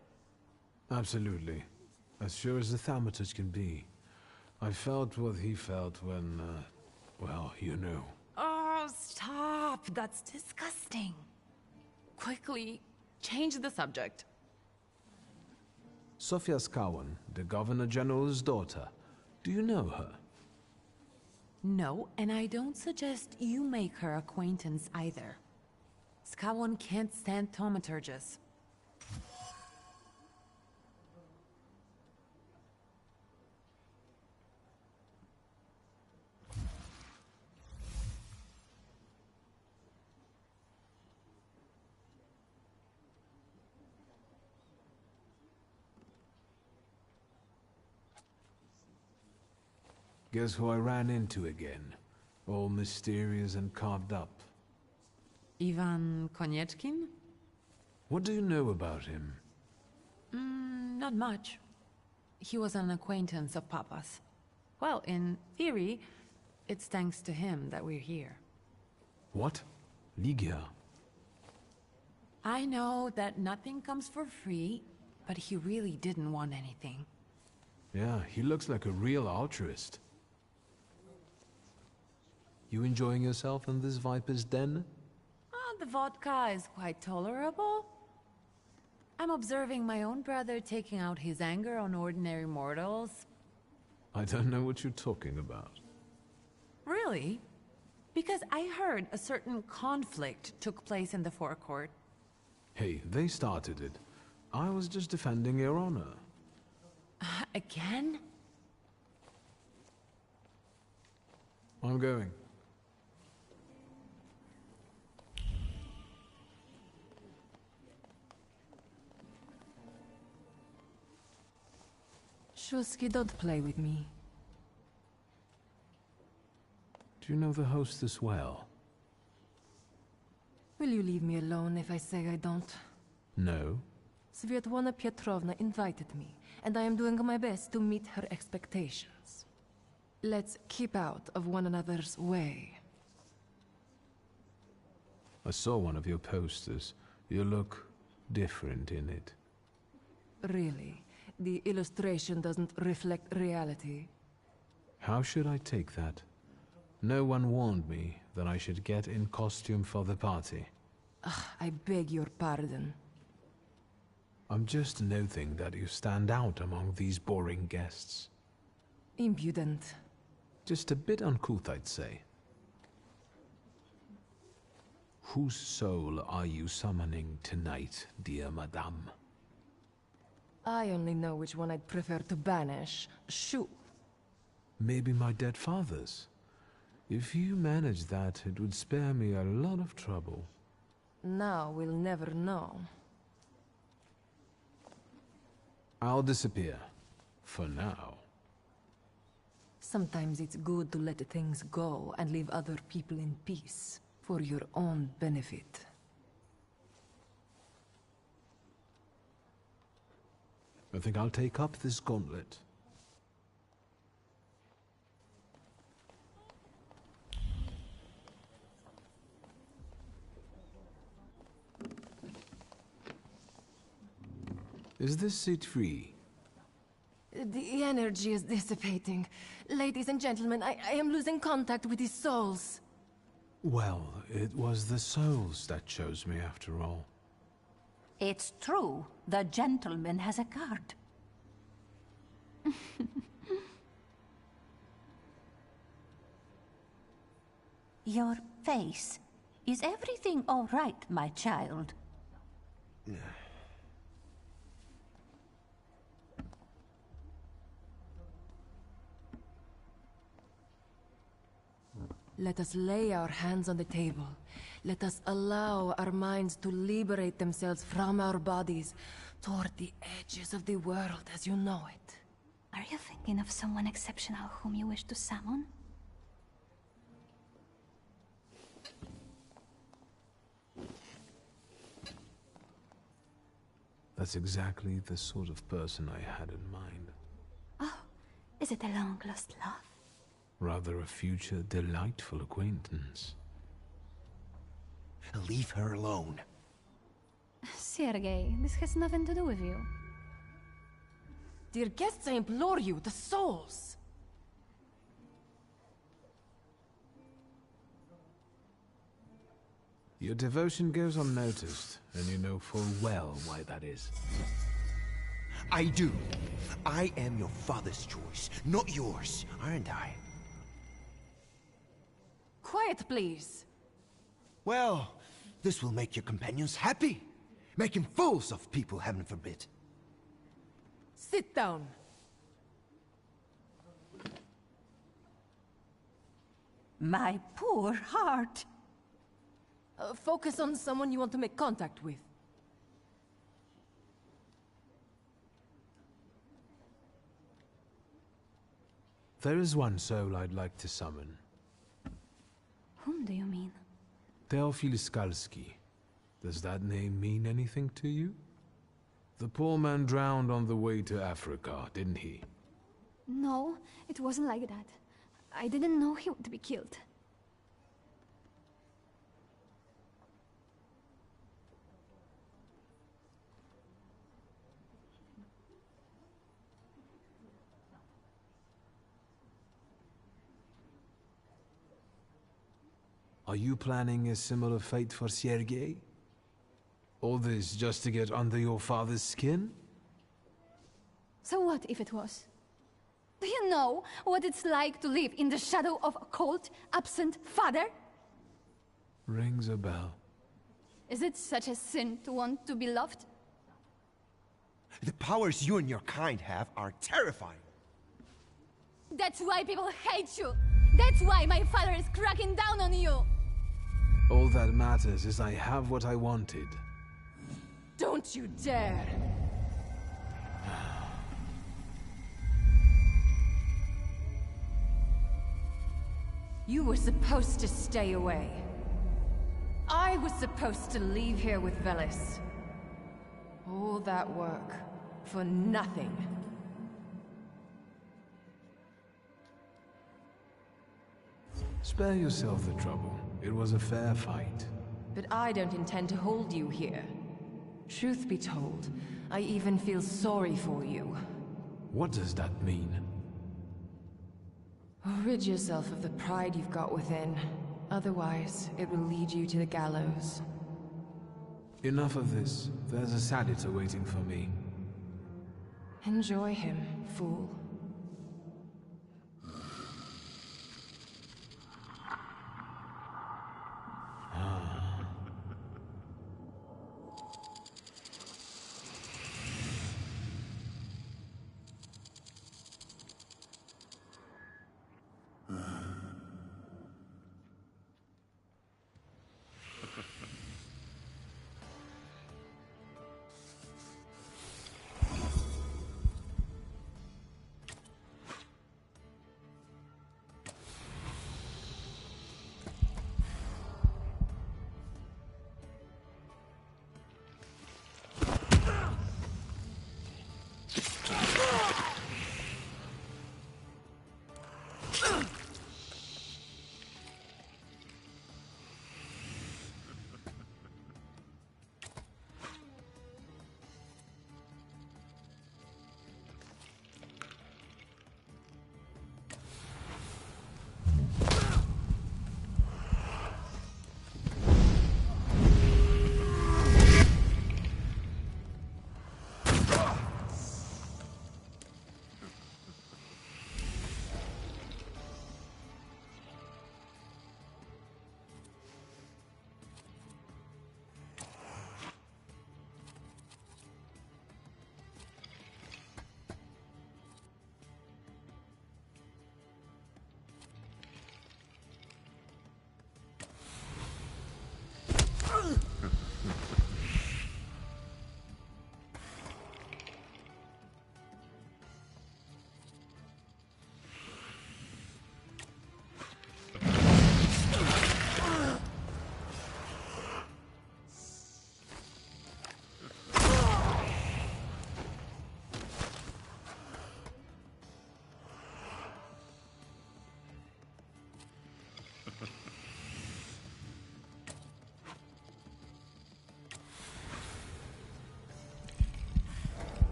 Absolutely. As sure as the Thaumaturge can be. I felt what he felt when, well, you know. Oh, stop! That's disgusting. Quickly, change the subject. Sofia Skawan, the Governor General's daughter. Do you know her? No, and I don't suggest you make her acquaintance either. Skawon can't stand thaumaturges. Guess who I ran into again? All mysterious and carved up. Ivan Konieczkin? What do you know about him? Not much. He was an acquaintance of Papa's. Well, in theory, it's thanks to him that we're here. What? Ligia? I know that nothing comes for free, but he really didn't want anything. Yeah, he looks like a real altruist. You enjoying yourself in this viper's den? The vodka is quite tolerable. I'm observing my own brother taking out his anger on ordinary mortals. I don't know what you're talking about. Really? Because I heard a certain conflict took place in the forecourt. Hey, they started it. I was just defending your honor. Again? I'm going. Shulsky, don't play with me. Do you know the hostess well? Will you leave me alone if I say I don't? No. Svetlana Petrovna invited me, and I am doing my best to meet her expectations. Let's keep out of one another's way. I saw one of your posters. You look different in it. Really? The illustration doesn't reflect reality? How should I take that? No one warned me that I should get in costume for the party. I beg your pardon. I'm just noting that you stand out among these boring guests. Impudent. Just a bit uncouth, I'd say. Whose soul are you summoning tonight, dear madame? I only know which one I'd prefer to banish. Shoo! Maybe my dead father's. If you manage that, it would spare me a lot of trouble. Now we'll never know. I'll disappear. For now. Sometimes it's good to let things go and leave other people in peace, for your own benefit. I think I'll take up this gauntlet. Is this seat free? The energy is dissipating. Ladies and gentlemen, I am losing contact with these souls. Well, it was the souls that chose me after all. It's true. The gentleman has a card. Your face. Is everything all right, my child? Let us lay our hands on the table. Let us allow our minds to liberate themselves from our bodies toward the edges of the world as you know it. Are you thinking of someone exceptional whom you wish to summon? That's exactly the sort of person I had in mind. Oh, is it a long-lost love? Rather a future delightful acquaintance. Leave her alone. Sergei, this has nothing to do with you. Dear guests, I implore you, the souls! Your devotion goes unnoticed, and you know full well why that is. I do. I am your father's choice, not yours, aren't I? Quiet, please. Well, this will make your companions happy. Making fools of people, heaven forbid. Sit down. My poor heart. Focus on someone you want to make contact with. There is one soul I'd like to summon. Whom do you mean? Teofil Skalski. Does that name mean anything to you? The poor man drowned on the way to Africa, didn't he? No, it wasn't like that. I didn't know he would be killed. Are you planning a similar fate for Sergei? All this just to get under your father's skin? So what if it was? Do you know what it's like to live in the shadow of a cold, absent father? Rings a bell. Is it such a sin to want to be loved? The powers you and your kind have are terrifying. That's why people hate you! That's why my father is cracking down on you! All that matters is I have what I wanted. Don't you dare! You were supposed to stay away. I was supposed to leave here with Velis. All that work for nothing. Spare yourself the trouble. It was a fair fight. But I don't intend to hold you here. Truth be told, I even feel sorry for you. What does that mean? Rid yourself of the pride you've got within. Otherwise, it will lead you to the gallows. Enough of this. There's a Sadita waiting for me. Enjoy him, fool.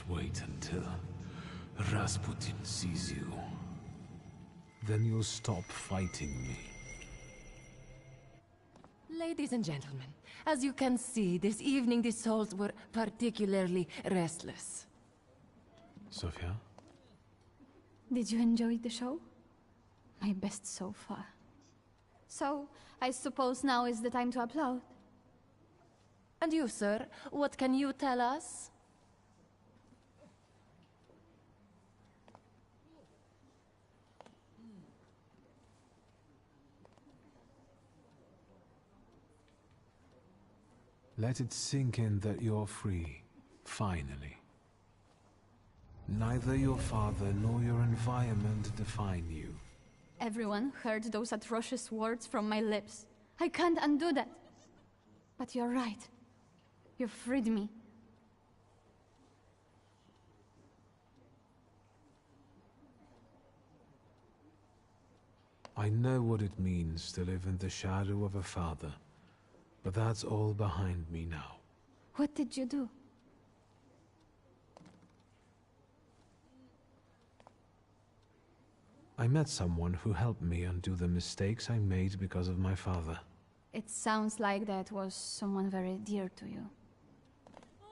Just wait until Rasputin sees you. Then you'll stop fighting me. Ladies and gentlemen, as you can see, this evening the souls were particularly restless. Sophia? Did you enjoy the show? My best so far. So, I suppose now is the time to applaud. And you, sir, what can you tell us? Let it sink in that you're free, finally. Neither your father nor your environment define you. Everyone heard those atrocious words from my lips. I can't undo that. But you're right. You freed me. I know what it means to live in the shadow of a father, but that's all behind me now. What did you do? I met someone who helped me undo the mistakes I made because of my father. It sounds like that was someone very dear to you.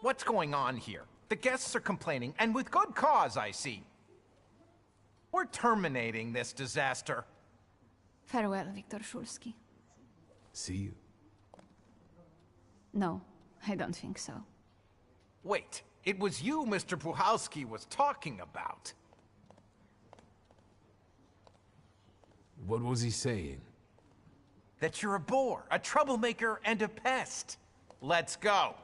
What's going on here? The guests are complaining, and with good cause, I see. We're terminating this disaster. Farewell, Viktor Szulski. See you. No, I don't think so. Wait, it was you Mr. Puhalski was talking about. What was he saying? That you're a bore, a troublemaker, and a pest. Let's go.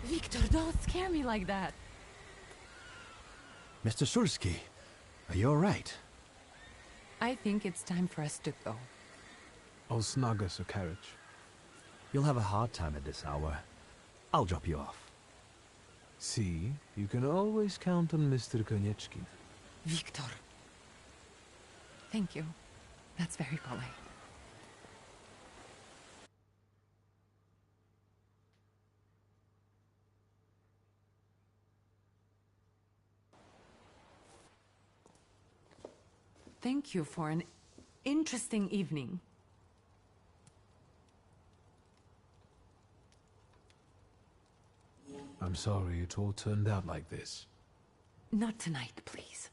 Victor, don't scare me like that. Mr. Shulsky, are you alright? I think it's time for us to go. I'll snug us a carriage. You'll have a hard time at this hour. I'll drop you off. See, you can always count on Mr. Konieczki. Victor. Thank you. That's very polite. Thank you for an interesting evening. I'm sorry it all turned out like this. Not tonight, please.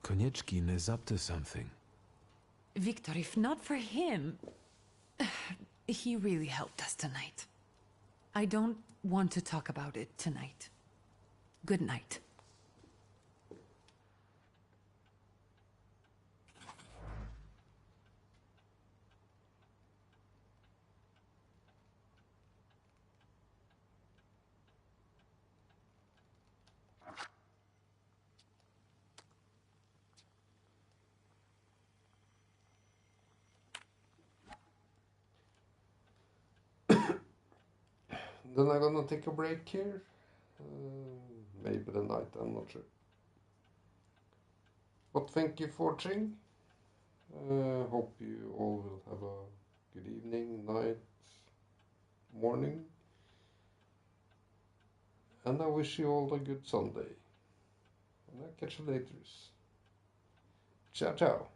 Konieczkin is up to something. Victor, if not for him... He really helped us tonight. I don't want to talk about it tonight. Good night. Then I'm gonna take a break here. Maybe the night, I'm not sure. But thank you for watching. Hope you all will have a good evening, night, morning. And I wish you all a good Sunday. And I'll catch you later. Ciao, ciao.